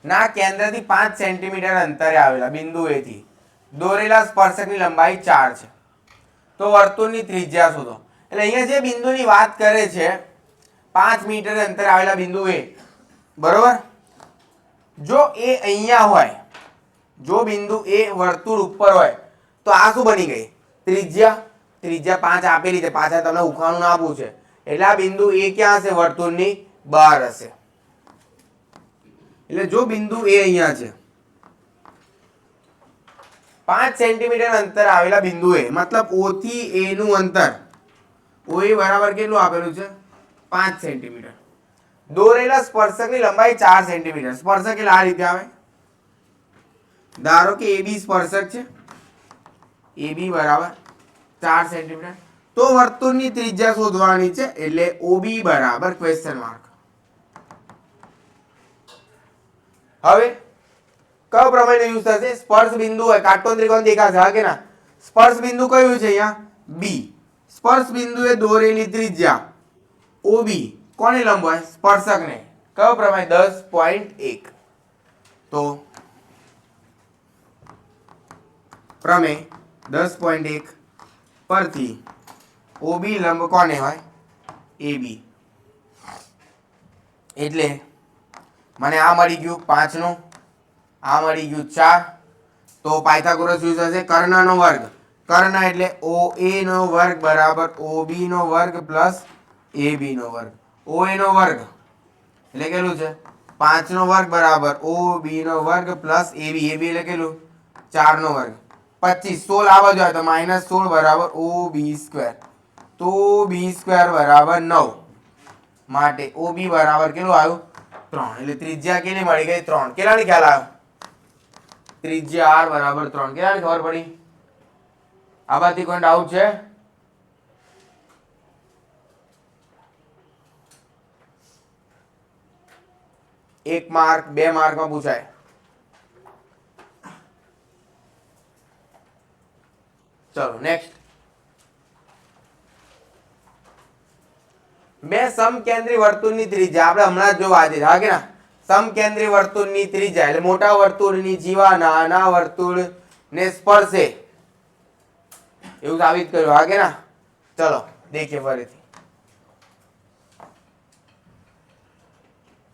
ના કેન્દ્રથી 5 સેન્ટીમીટર અંતરે આવેલા બિંદુ A થી દોરેલા સ્પર્શકની લંબાઈ 4 છે. તો વર્તુળની ત્રિજ્યા શોધો. એટલે અહીંયા જે બિંદુની વાત કરે છે 5 મીટર અંતરે આવેલા બિંદુ A, બરોબર. જો એ અહીંયા હોય, જો બિંદુ A વર્તુળ ઉપર હોય તો આ શું બની ગઈ? ત્રિજ્યા. ત્રિજ્યા 5 આપેલી છે, પાછળ તમને ઉખાણું આપવું છે. એટલે આ બિંદુ A ક્યાં હશે? વર્તુળની બહાર હશે. એટલે જો બિંદુ A અહીંયા છે, 5 સેન્ટીમીટર અંતર આવેલા બિંદુ A, મતલબ O થી A નું અંતર OA બરાબર કેટલું આપેલું છે? 5 સેન્ટીમીટર. દોરેલા સ્પર્શકની લંબાઈ 4 સેન્ટીમીટર. સ્પર્શક એટલે આ રીતે આવે. ધારો કે AB સ્પર્શક છે, AB બરાબર 4 સેન્ટીમીટર. તો વર્તુળની ત્રિજ્યા શોધવાની છે, એટલે OB બરાબર ક્વેશ્ચન માર્ક. હવે કયો પ્રમેયનો યુઝ થશે? સ્પર્શ બિંદુ હોય, કાટકોણ ત્રિકોણ દેખાશે, હા કે ના? સ્પર્શ બિંદુ કયું છે અહીંયા? B. સ્પર્શ બિંદુએ દોરેલી ત્રિજ્યા OB કોને લંબ હોય? સ્પર્શકને. કયો પ્રમેય? 10.1. તો પ્રમેય 10.1 પરથી OB લંબ કોને હોય? AB. એટલે મને આ મળી ગયું 5 નું, આ મળી ગયું 4. તો પાયથાગોરસ યુઝ થશે કર્ણનો વર્ગ. કર્ણ એટલે OA નો વર્ગ બરાબર OB નો વર્ગ પ્લસ AB નો વર્ગ. OA નો વર્ગ એટલે કેટલું છે? 5 નો વર્ગ બરાબર OB નો વર્ગ પ્લસ AB. AB એટલે કેટલું? 4 નો વર્ગ. 25 16 આ બાજુ આવે તો -16 બરાબર OB સ્ક્વેર. તો B સ્ક્વેર બરાબર 9. માટે OB બરાબર કેટલું આવ્યું? 3. એટલે ત્રિજ્યા કેટલી મળી ગઈ? 3. કેટલાની ખ્યાલ આવ્યો? ત્રિજ્યા R બરાબર 3. કેટલાની ખબર પડી? આ બાજુ કોઈ ડાઉટ છે? એક માર્ક, 2 માર્કમાં પૂછાય. ચલો નેક્સ્ટ. બે સમકેન્દ્રી વર્તુળની ત્રિજ્યા આપણે હમણાં જ જોવા આજે હા કે ના સમકેન્દ્રી વર્તુળની ત્રિજ્યા એટલે મોટા વર્તુળની જીવા નાના વર્તુળને સ્પર્શે એવું સાબિત કર્યું હા કે ના ચલો देखिए ફરીથી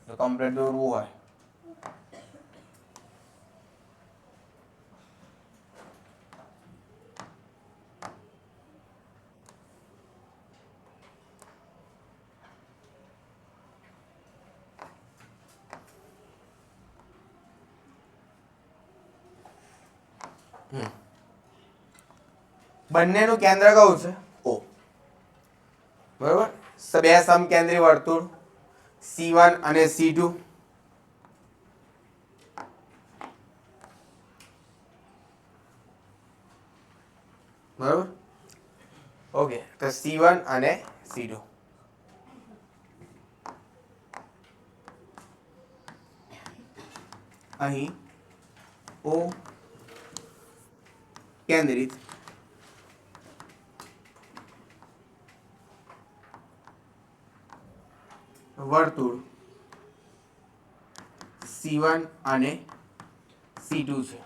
તો કમ્પ્લીટ દોરવું હોય બંનેનું કેન્દ્ર કયું છે O બરોબર બે સમકેન્દ્રી વર્તુળ C1 અને C2 બરોબર ઓકે તો C1 અને C2 અહીં O કેન્દ્રિત વર્તુળ C1 અને C2 છે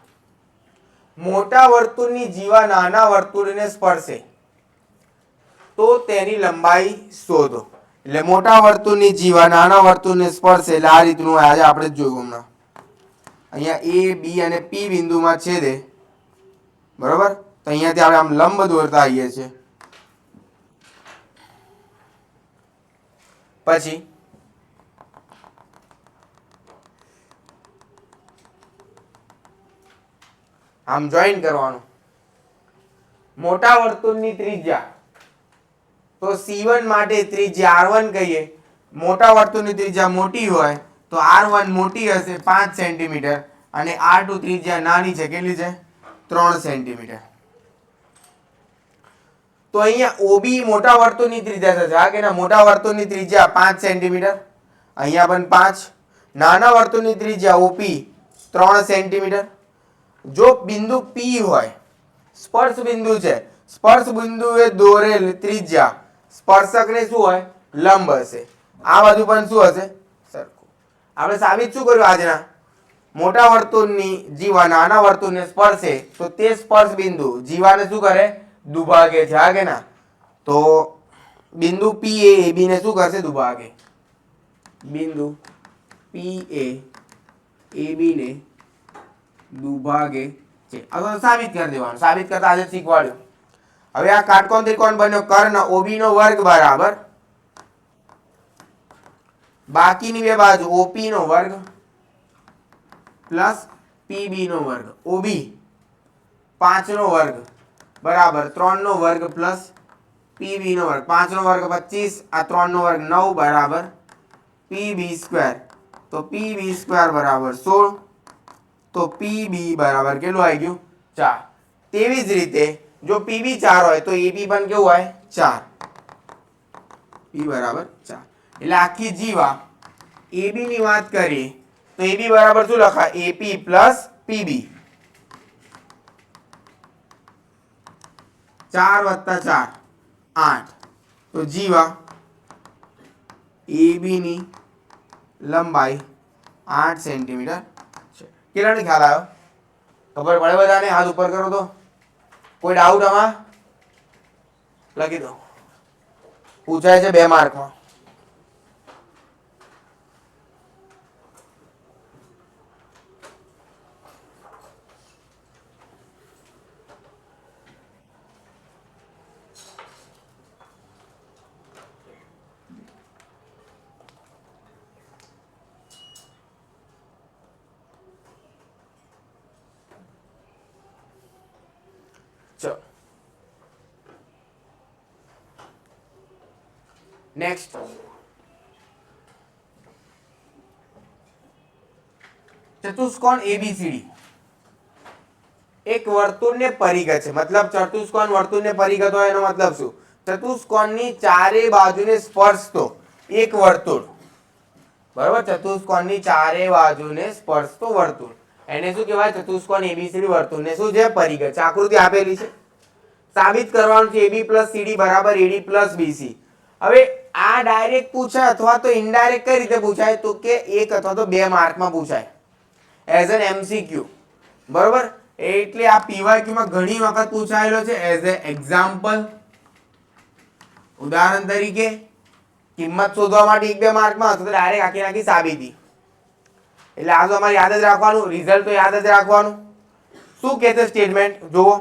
મોટા વર્તુળની જીવા નાના વર્તુળને સ્પર્શે તો તેની લંબાઈ શોધો એટલે મોટા વર્તુળની જીવા નાના વર્તુળને સ્પર્શે એટલે આ રીતનું આજે આપણે જોયું હમણાં અહીંયા A B અને P બિંદુમાં છેદે બરોબર તો અહીંયાથી આપણે આમ લંબ દોરતા આવીએ છીએ પછી આમ જોઈન કરવાનું મોટા વર્તુળની ત્રિજ્યા તો C1 માટે ત્રિજ્યા R1 કહીએ મોટા વર્તુળની ત્રિજ્યા મોટી હોય તો R1 મોટી હશે 5 સેન્ટીમીટર અને R2 ત્રિજ્યા નાની છે કેટલી છે 3 સેન્ટીમીટર તો અહીંયા OB મોટા વર્તુળની ત્રિજ્યા થશે હા કે ના મોટા વર્તુળની ત્રિજ્યા 5 સેન્ટીમીટર અહીંયા પણ 5 નાના વર્તુળની ત્રિજ્યા OP 3 સેન્ટીમીટર જો બિંદુ P હોય સ્પર્શ બિંદુ છે સ્પર્શ બિંદુએ દોરેલ ત્રિજ્યા સ્પર્શકને શું હોય લંબ હશે આ બાજુ પણ શું હશે સરખું આપણે સાબિત શું કર્યું આજના મોટા વર્તુળની જીવા નાના વર્તુળને સ્પર્શે તો તે સ્પર્શ બિંદુ જીવાને શું કરે દુભાગે છે હા કે ના તો બિંદુ P એ AB ને શું કરશે દુભાગે બિંદુ P એ AB ને દુભાગે છે હવે સાબિત કરી દેવાનું સાબિત કરતા આજે શીખવાડ્યું હવે આ કાટકોણ ત્રિકોણ બન્યો કર્ણ OB નો વર્ગ બરાબર બાકીની બે બાજુ OP નો વર્ગ પ્લસ PB નો વર્ગ OB 5 નો વર્ગ બરાબર 3 નો વર્ગ પ્લસ PB નો વર્ગ 5 નો વર્ગ 25 આ 3 નો વર્ગ 9 બરાબર PB સ્ક્વેર તો PB સ્ક્વેર બરાબર 16 તો PB બરાબર કેટલું આવી ગયું 4 તેવી જ રીતે જો PB 4 હોય તો AB પણ કેવું હોય 4 P બરાબર 4 એટલે આખી જીવા AB ની વાત કરીએ તો AB બરાબર શું લખાય AP પ્લસ PB 4 વત્તા 4 8 તો જીવા AB ની લંબાઈ 8 સેન્ટીમીટર છે કેટલાનો ખ્યાલ આવ્યો ખબર પડે બધાને હાથ ઉપર કરો તો કોઈ ડાઉટ આમાં લખી દો પૂછાય છે 2 માર્કમાં चलो नेक्स्ट चतुष्कोण ABCD एक वर्तुळ ने परिगत है मतलब चतुष्कोण वर्तुळ ने परिगत हो एनो मतलब શું ચતુષ્કોણની ચારે બાજુને સ્પર્શતો એક વર્તુળ બરાબર ચતુષ્કોણની ચારે બાજુને સ્પર્શતો વર્તુળ એને શું કહેવાય ચતુષ્કોણ ABCD વર્તુળને શું છે પરિગત છે આકૃતિ આપેલી છે સાબિત કરવાનું છે AB + CD = AD + BC હવે આ ડાયરેક્ટ પૂછાય અથવા તો ઇનડાયરેક્ટ કઈ રીતે પૂછાય તો કે 1 અથવા તો 2 માર્કમાં પૂછાય એઝ એન એમસીક્યુ. બરોબર, એટલે આ પીવાયક્યુ માં ઘણી વખત પૂછાયેલો છે એઝ એ એક્ઝામ્પલ. ઉદાહરણ તરીકે કિંમત શોધવા માટે 1-2 માર્કમાં અથવા તો ડાયરેક્ટ આખી નાખી સાબિતી. એટલે આ તો અમારે યાદ જ રાખવાનું, રિઝલ્ટ તો યાદ જ રાખવાનું. શું કહે છે સ્ટેટમેન્ટ જુઓ.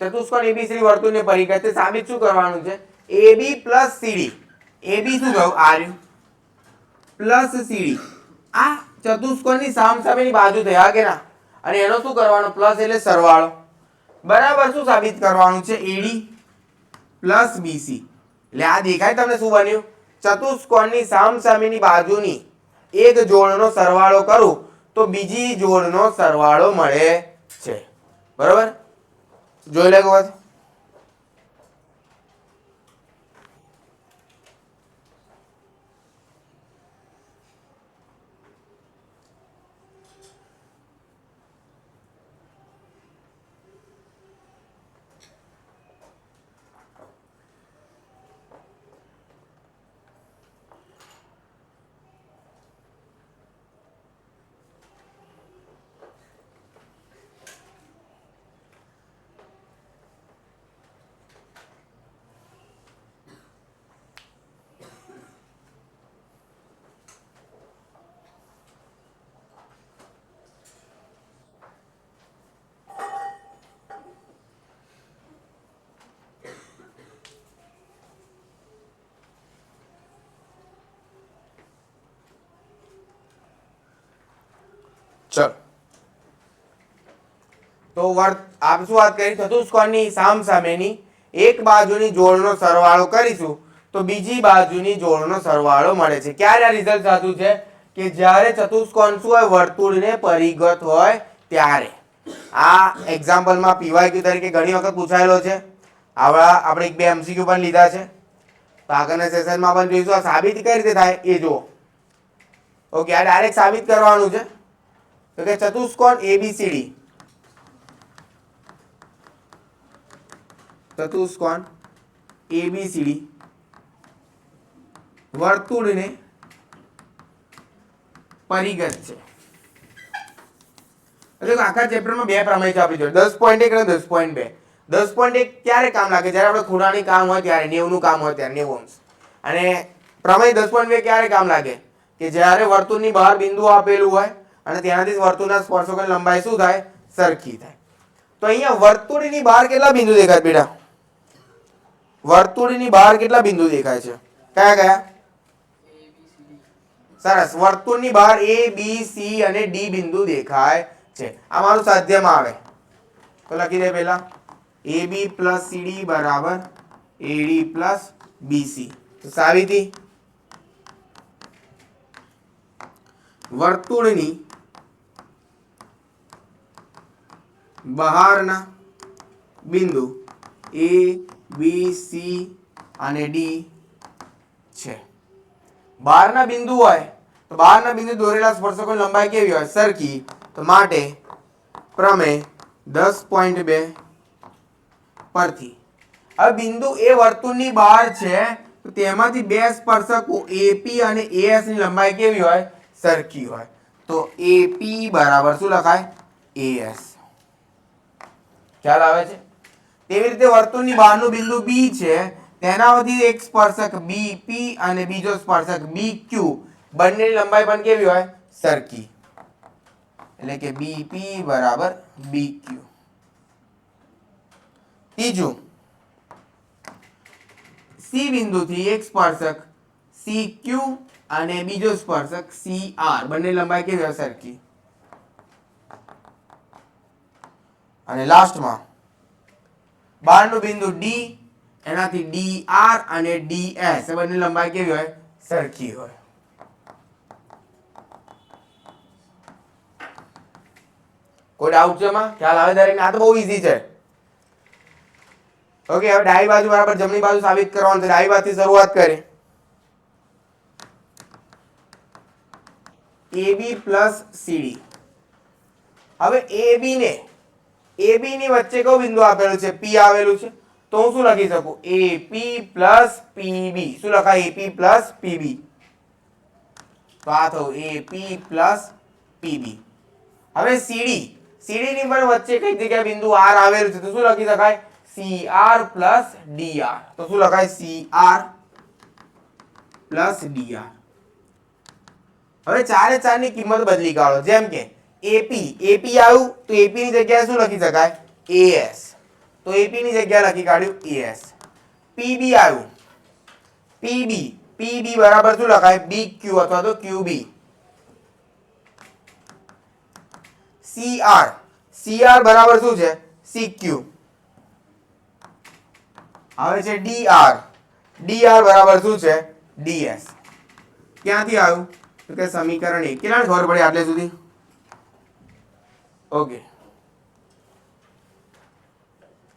ચતુષ્કોણ એબીસી વર્તુળને પરિઘ તે સાબિત શું કરવાનું છે? AB plus CD. AB શું થયું? આર્યું પ્લસ CD. આ ચતુષ્કોણની સામસામેની બાજુ થયા કે ના? અને એનો શું કરવાનો? પ્લસ એટલે સરવાળો. બરાબર. શું સાબિત કરવાનું છે? AD plus BC. એટલે આ દેખાય તમને શું બન્યું? ચતુષ્કોણની સામસામેની બાજુની એક જોડનો સરવાળો કરું તો બીજી જોડનો સરવાળો મળે છે. બરોબર, જોઈ લે વાત. ચલો તો આપ શું વાત કરી? ચતુષ્કોણની સામસામેની એક બાજુની જોડનો સરવાળો કરીશું તો બીજી બાજુની જોડનો સરવાળો મળે છે. ક્યારે આ રિઝલ્ટ સાચું છે? કે જ્યારે ચતુષ્કોણ શું હોય? વર્તુળને પરિઘત હોય ત્યારે. આ એક્ઝામ્પલમાં પીવાયક્યુ તરીકે ઘણી વખત પૂછાયેલો છે. આવા આપણે 1-2 એમસીક્યુ પણ લીધા છે. તો આગળના સેશનમાં પણ જોઈશું આ સાબિત કઈ રીતે થાય એ જુઓ. ઓકે, આ ડાયરેક્ટ સાબિત કરવાનું છે. તો કે ચતુષ્કોણ ABCD, ચતુષ્કોણ ABCD વર્તુળને પરિઘત છે. એટલે આખા ચેપ્ટરમાં 2 પ્રમેય આપી છે, 10.1 અને 10.2. 10.1 ક્યારે કામ લાગે? જ્યારે આપણે ખૂણાની કામ હોય ત્યારે, 90 નું કામ હોય ત્યારે, 90 અંશ. અને પ્રમેય 10.2 ક્યારે કામ લાગે? કે જ્યારે વર્તુળની બહાર બિંદુ આપેલું હોય અને તેનાથી વર્તુળના સ્પર્શકોની લંબાઈ શું થાય? સરખી થાય. તો અહીંયા વર્તુળની બહાર કેટલા બિંદુ દેખાય બેટા? વર્તુળની બહાર કેટલા બિંદુ દેખાય છે? કયા કયા? સરસ. વર્તુળની બહાર A, B, C અને D બિંદુ દેખાય છે. આ મારું સાધ્યમાં આવે તો લખી દે પહેલા AB પ્લસ CD બરાબર AD પ્લસ BC. તો સાબિતી વર્તુળની બહારના બિંદુ A, B, C અને D છે. બહારના બિંદુ હોય તો બહારના બિંદુ દોરેલા સ્પર્શકોની લંબાઈ કેવી હોય? સરખી. તો માટે પ્રમેય 10.2 પરથી હવે બિંદુ એ વર્તુળની બહાર છે તો તેમાંથી 2 સ્પર્શકો AP અને AS ની લંબાઈ કેવી હોય? સરખી હોય. તો AP બરાબર શું લખાય? AS. ખ્યાલ આવે છે? તેવી રીતે વર્તુળની બહારનું બિંદુ B છે, તેનામાંથી એક સ્પર્શક BP અને બીજો સ્પર્શક BQ, બંનેની લંબાઈ પણ કેવી હોય? સરખી. એટલે કે BP બરાબર BQ. ત્રીજું, C બિંદુથી એક સ્પર્શક CQ અને બીજો સ્પર્શક CR, બંને લંબાઈ કેવી હોય? સરખી. અને લાસ્ટમાં બહારનું બિંદુ D, એનાથી DR અને DS, બંને લંબાઈ કેવી હોય? સરખી હોય. કોઈ ડાઉટ છે એમાં? ખ્યાલ આવે દરેકને? આ તો બહુ ઈઝી છે. ઓકે, હવે ડાબી બાજુ બરાબર જમણી બાજુ સાબિત કરવાનું છે. ડાબી બાજુથી શરૂઆત કરીએ. AB plus CD. હવે AB ને AB ની વચ્ચે કયું બિંદુ આપેલું છે? P આવેલું છે. તો હું શું લખી શકું? AP plus PB. શું લખાય? AP plus PB. તો આ થયું AP plus PB. હવે CD ની પણ વચ્ચે કઈ જગ્યાએ બિંદુ R આવેલું છે, તો શું લખી શકાય? CR plus DR. તો શું લખાય? CR plus DR. હવે ચારે ચાર ની કિંમત બદલી કાઢો. જેમ કે AP આવ્યું તો AP ની જગ્યાએ શું લખી શકાય? AS. તો AP ની જગ્યાએ લખી કાઢ્યું AS. PB આવ્યું, PB બરાબર શું લખાય? BQ અથવા તો QB. CR બરાબર શું છે? CQ. હવે છે DR બરાબર શું છે? DS. ક્યાંથી આવ્યું? તો કે સમીકરણ 1. કેટલા ખબર પડી આટલે સુધી? ઓકે.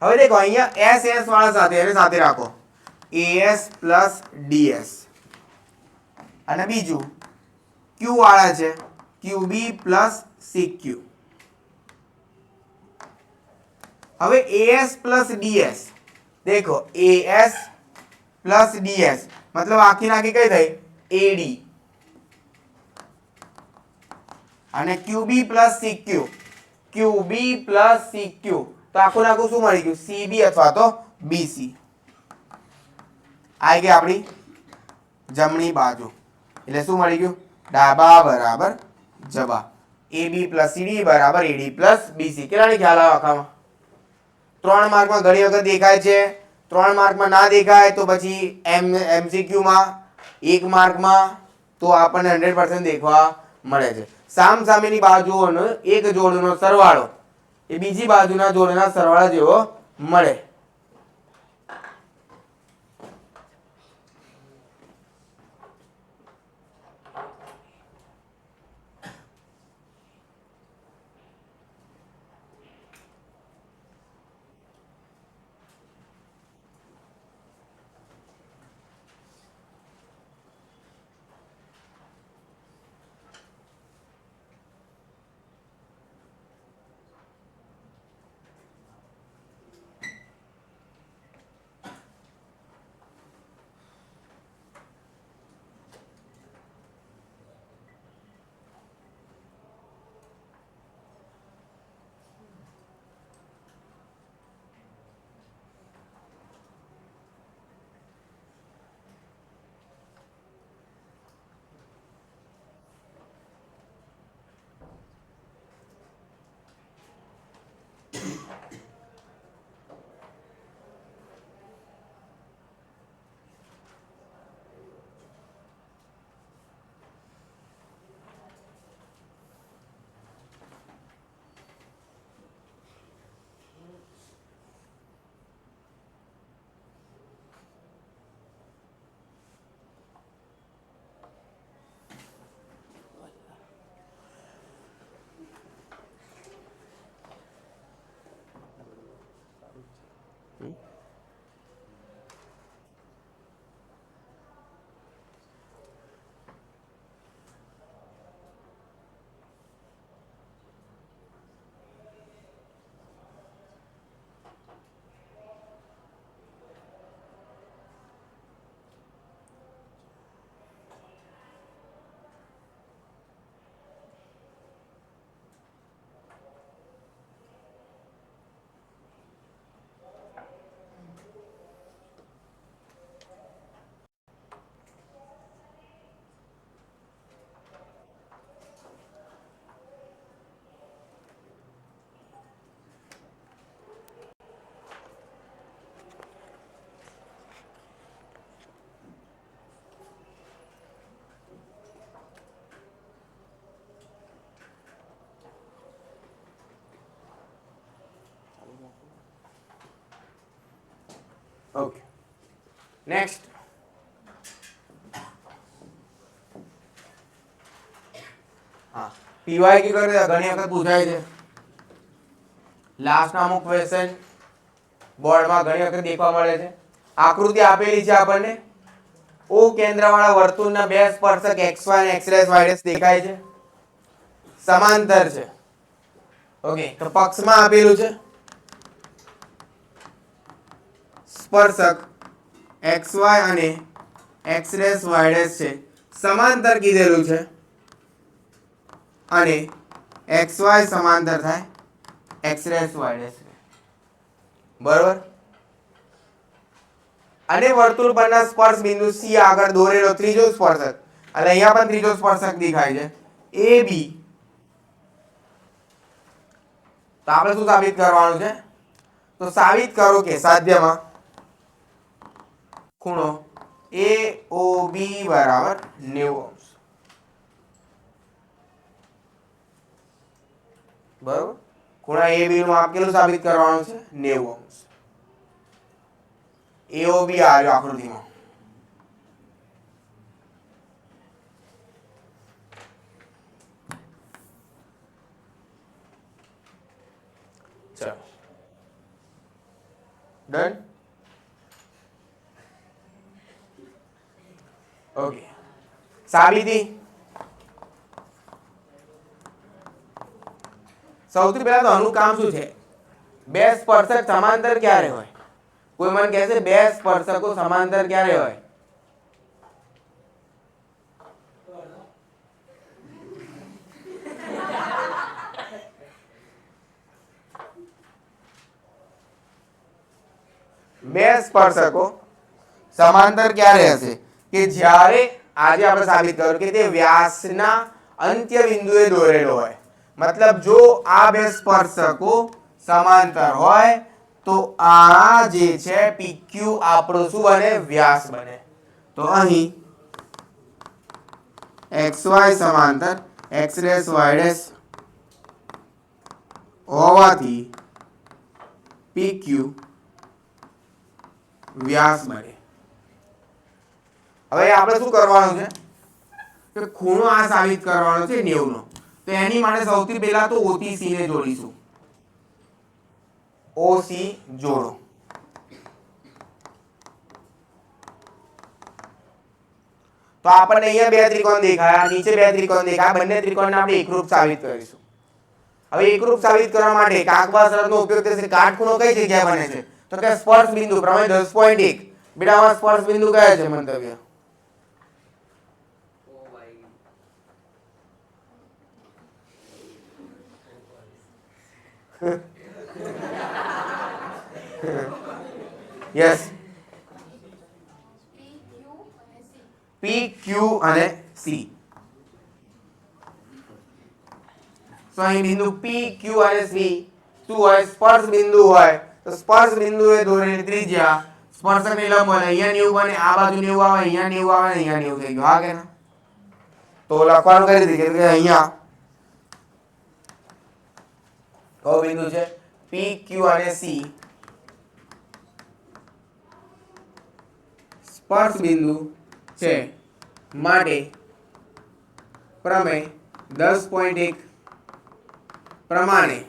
હવે દેખો અહીંયા SS વાળા સાથે એને સાથે રાખો. AS plus DS. અને બીજું Q વાળા છે QB plus CQ. હવે AS plus DS. देखो AS plus DS मतलब आखी नाखी कई થઈ AD અને QB plus CQ. QB plus CQ તો આખું નાખું શું મળી ગયું? CB અથવા તો BC. આવી ગઈ આપણી જમણી બાજુ. એટલે શું મળી ગયું? ડાબા બરાબર જબા. AB plus CD બરાબર AD plus BC. કેટલાની ખ્યાલ આવે આખામાં? 3 માર્કમાં ઘણી વખત દેખાય છે, 3 માર્કમાં ના દેખાય તો પછી MCQ માં 1 માર્કમાં તો આપણને 100% દેખવા મળે છે. સામસામેની બાજુઓનો એક જોડનો સરવાળો એ બીજી બાજુના જોડના સરવાળા જેવો મળે. ઓકે નેક્સ્ટ હા પીવાય કે કરે ઘણી વખત પૂછાય છે લાસ્ટ ના અમુક ક્વેશ્ચન બોર્ડમાં ઘણી વખત દેખવા મળે છે આકૃતિ આપેલી છે આપણને ઓ કેન્દ્રવાળા વર્તુળના બે સ્પર્શક xy અને x' દેખાય છે સમાંતર છે ઓકે તો પક્ષમાં આપેલું છે સ્પર્શક XY અને X' Y' છે સમાંતર કીધેલું છે અને XY સમાંતર થાય X' Y', બરોબર. અને વર્તુળ પરના સ્પર્શ બિંદુ C આગળ દોરેલો ત્રીજો સ્પર્શક, એટલે અહીંયા પણ ત્રીજો સ્પર્શક દેખાય છે AB. તો આપણે શું સાબિત કરવાનું છે? તો સાબિત કરો કે સાધ્યમાં ખૂણો AOB બરાબર 90°. બરોબર. ખૂણા AB નું માપ કેટલું સાબિત કરવાનું છે? 90°. AOB આવ્યો આકૃતિમાં. ચલો ડન. ઓકે, સાબિતી. સૌથી પહેલા તો આનું કામ શું છે? બે સ્પર્શક સમાંતર ક્યારે હોય? કોઈ મને કહેશે બે સ્પર્શકો સમાંતર ક્યારે હોય? બે સ્પર્શકો સમાંતર ક્યારે હશે? કે જ્યારે આજે આપણે સાબિત કર્યું કે તે વ્યાસના અંત્ય બિંદુએ દોરેલો હોય. મતલબ જો આ બે સ્પર્શકો સમાંતર હોય તો આ જે છે PQ આપણો શું બને? વ્યાસ બને. તો અહીં XY સમાંતર X' Y' હોવાથી PQ વ્યાસ બને. હવે આપણે શું કરવાનું છે કે ખૂણો આ સાબિત કરવાનો છે 90 નો. તો એની માટે સૌથી પહેલા તો OC ને જોડીશું. OC જોડો. તો આપણને અહીંયા બે ત્રિકોણ દેખાયા, નીચે બે ત્રિકોણ દેખાયા, બંને ત્રિકોણને આપણે એકરૂપ સાબિત કરીશું. હવે એકરૂપ સાબિત કરવા માટે કાકબા શરતનો ઉપયોગ થશે. કાટખૂણો કઈ જગ્યાએ બને છે? તો કે સ્પર્શ બિંદુ પ્રમેય 10.1. બેટા આમાં સ્પર્શ બિંદુ કયા છે? મંતવ્ય યસ, PQ અને C. તો અહીં બિંદુ PQ અને C શું હોય? સ્પર્શ બિંદુ હોય. તો સ્પર્શ બિંદુએ દોરેલી ત્રિજ્યા સ્પર્શકની લંબ હોય. અહીંયા 90 બને, આ બાજુ 90 આવે, અહીંયા 90 આવે, અહીંયા 90 થઈ ગયું. હા કે ના? તો લખવાનું કઈ રીતે કે અહીંયા કયો બિંદુ છે? PQ અને C સ્પર્શ બિંદુ છે માટે પ્રમેય 10.1 પ્રમાણે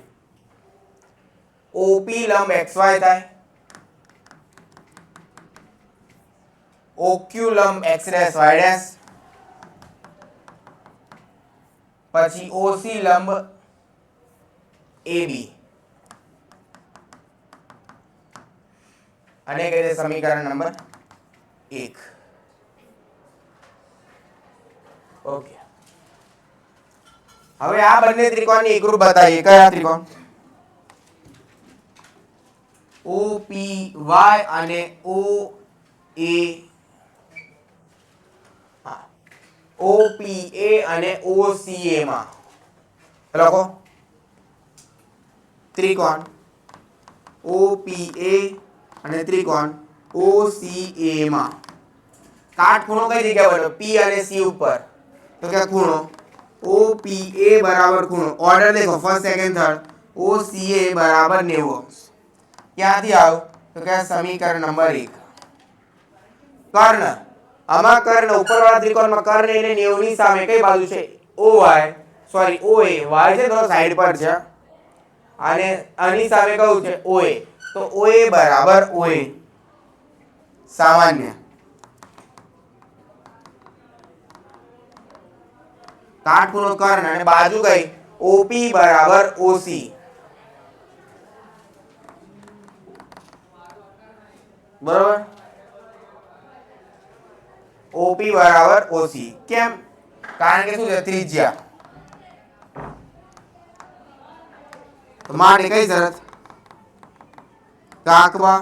OP લંબ XY થાય, OQ લંબ X' Y', પછી OC લંબ AB. અને કહી દે સમીકરણ નંબર 1. ઓકે, હવે આ બંને ત્રિકોણની એકરૂપ બતાવીએ. કયા ત્રિકોણ? OPY અને OPA અને OCA માં લખો. ત્રિકોણ OPA અને ત્રિકોણ OCA માં કાટખૂણો કઈ જગ્યાએ બન્યો? P અને C ઉપર. તો કે ખૂણો OPA બરાબર ખૂણો ઓર્ડર દેખો ફર્સ્ટ સેકન્ડ થર્ડ OCA બરાબર 90°. ક્યાંથી આવ્યું? તો કે સમીકરણ નંબર 1. કર્ણ, આમાં કર્ણ ઉપરવાળા ત્રિકોણમાં કર્ણ એટલે 90 ની સામે કઈ બાજુ છે? OA y છે તો સાઈડ પર છે અને આની સામે કયું છે? OA. તો OA બરાબર OA સામાન્ય. કાટખૂણો કર્ણ અને બાજુ કઈ? OP બરાબર OC. બરોબર ઓપી બરાબર ઓસી કેમ કારણ કે શું છે ત્રિજ્યા માટે કઈ શરત કાકવા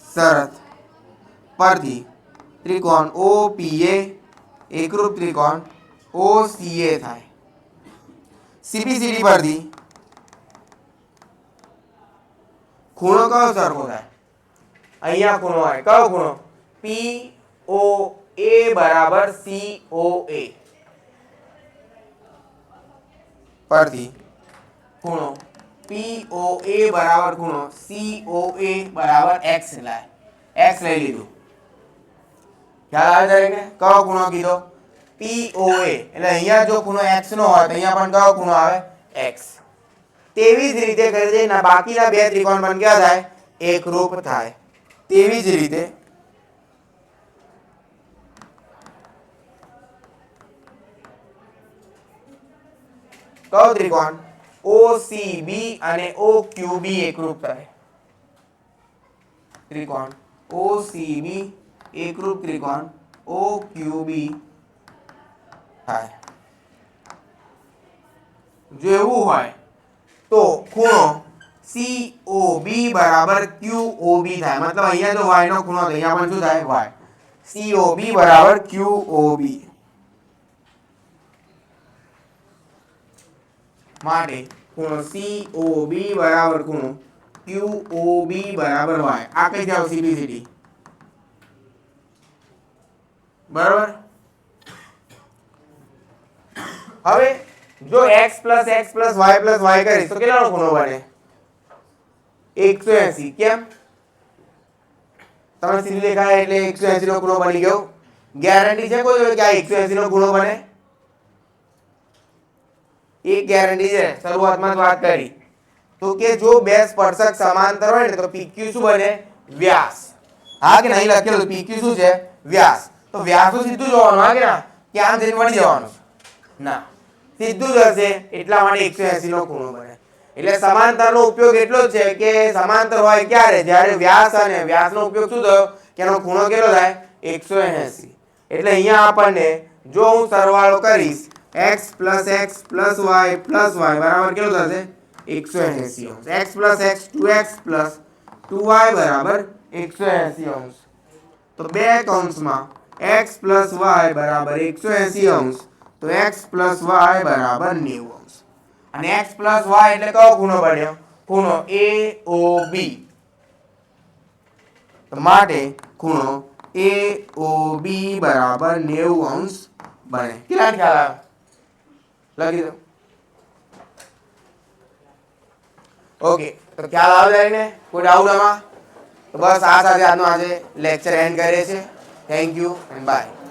શરત પરથી ત્રિકોણ ઓપીએ એકરૂપ ત્રિકોણ ઓસીએ થાય સીબીસીડી પરથી ખૂણો કયો સરખો થાય અહીંયા ખૂણો હોય કયો ખૂણો પી ઓ એ બરાબર સી ઓ એ પરથી ખૂણો પી ઓ એ બરાબર ખૂણો સી ઓ એ બરાબર એક્સ લાય એક્સ લઈ લીધું ખ્યાલ આવે છે કે કયો ખૂણો કીધો પી ઓ એ એટલે અહીંયા જો ખૂણો એક્સ નો હોય તો અહીંયા પણ કયો ખૂણો આવે એક્સ તેવી જ રીતે કરી દે ના બાકીના બે ત્રિકોણ પણ ક્યાં થાય એકરૂપ થાય તેવી જ રીતે કયો ત્રિકોણ OCB અને OQB એકરૂપ થાય ત્રિકોણ OCB એકરૂપ ત્રિકોણ OQB થાય જો એવું હોય તો ખૂણો COB બરાબર QOB થાય મતલબ અહીંયા જો y નો ખૂણો તો અહીંયા પણ શું થાય y COB બરાબર QOB માટે ખૂણો COB બરાબર ખૂણો QOB બરાબર y આ કઈ જાવ CBCD બરાબર હવે જો x + x + y કરીશ તો કેટલાનો ખૂણો બને 180 કેમ તમે સીધી દેખાય એટલે 180 નો ખૂણો બની ગયો ગેરંટી છે કોઈ કે આ 180 નો ખૂણો બને એક ગેરંટી છે શરૂઆતમાં જ વાત કરી તો કે જો બે સ્પર્શક સમાંતર હોય ને તો PQ શું બને વ્યાસ હા કે નહીં લખેલું PQ શું છે વ્યાસ તો વ્યાસ તો સીધું જોવાનું હા કે ના કે આમ જઈને વળી જવાનું ના સીધું જ હશે એટલા માટે 180 નો ખૂણો બને એટલે સમાંતરનો ઉપયોગ એટલો જ છે કે સમાંતર હોય ક્યારે જ્યારે વ્યાસ અને વ્યાસનો ઉપયોગ શું થયો કે એનો ખૂણો કેટલો થાય 180 એટલે અહીંયા આપણને જો હું સરવાળો કરીશ x + x + y બરાબર કેટલું થશે 180 x + x 2x + 2y બરાબર 180 તો બે કૌંસમાં x + y બરાબર 180 તો x + y બરાબર 90 અને x + y એટલે કયો ખૂણો બન્યો ખૂણો AOB તો માટે ખૂણો AOB બરાબર 90 બને કેટલા ખ્યાલ આવે લખી દો ઓકે તો ખ્યાલ આવે ને કોઈ ડાઉટ આમાં તો બસ આ સાથે આજનો લેક્ચર એન્ડ કરીએ છીએ થેન્ક યુ એન્ડ બાય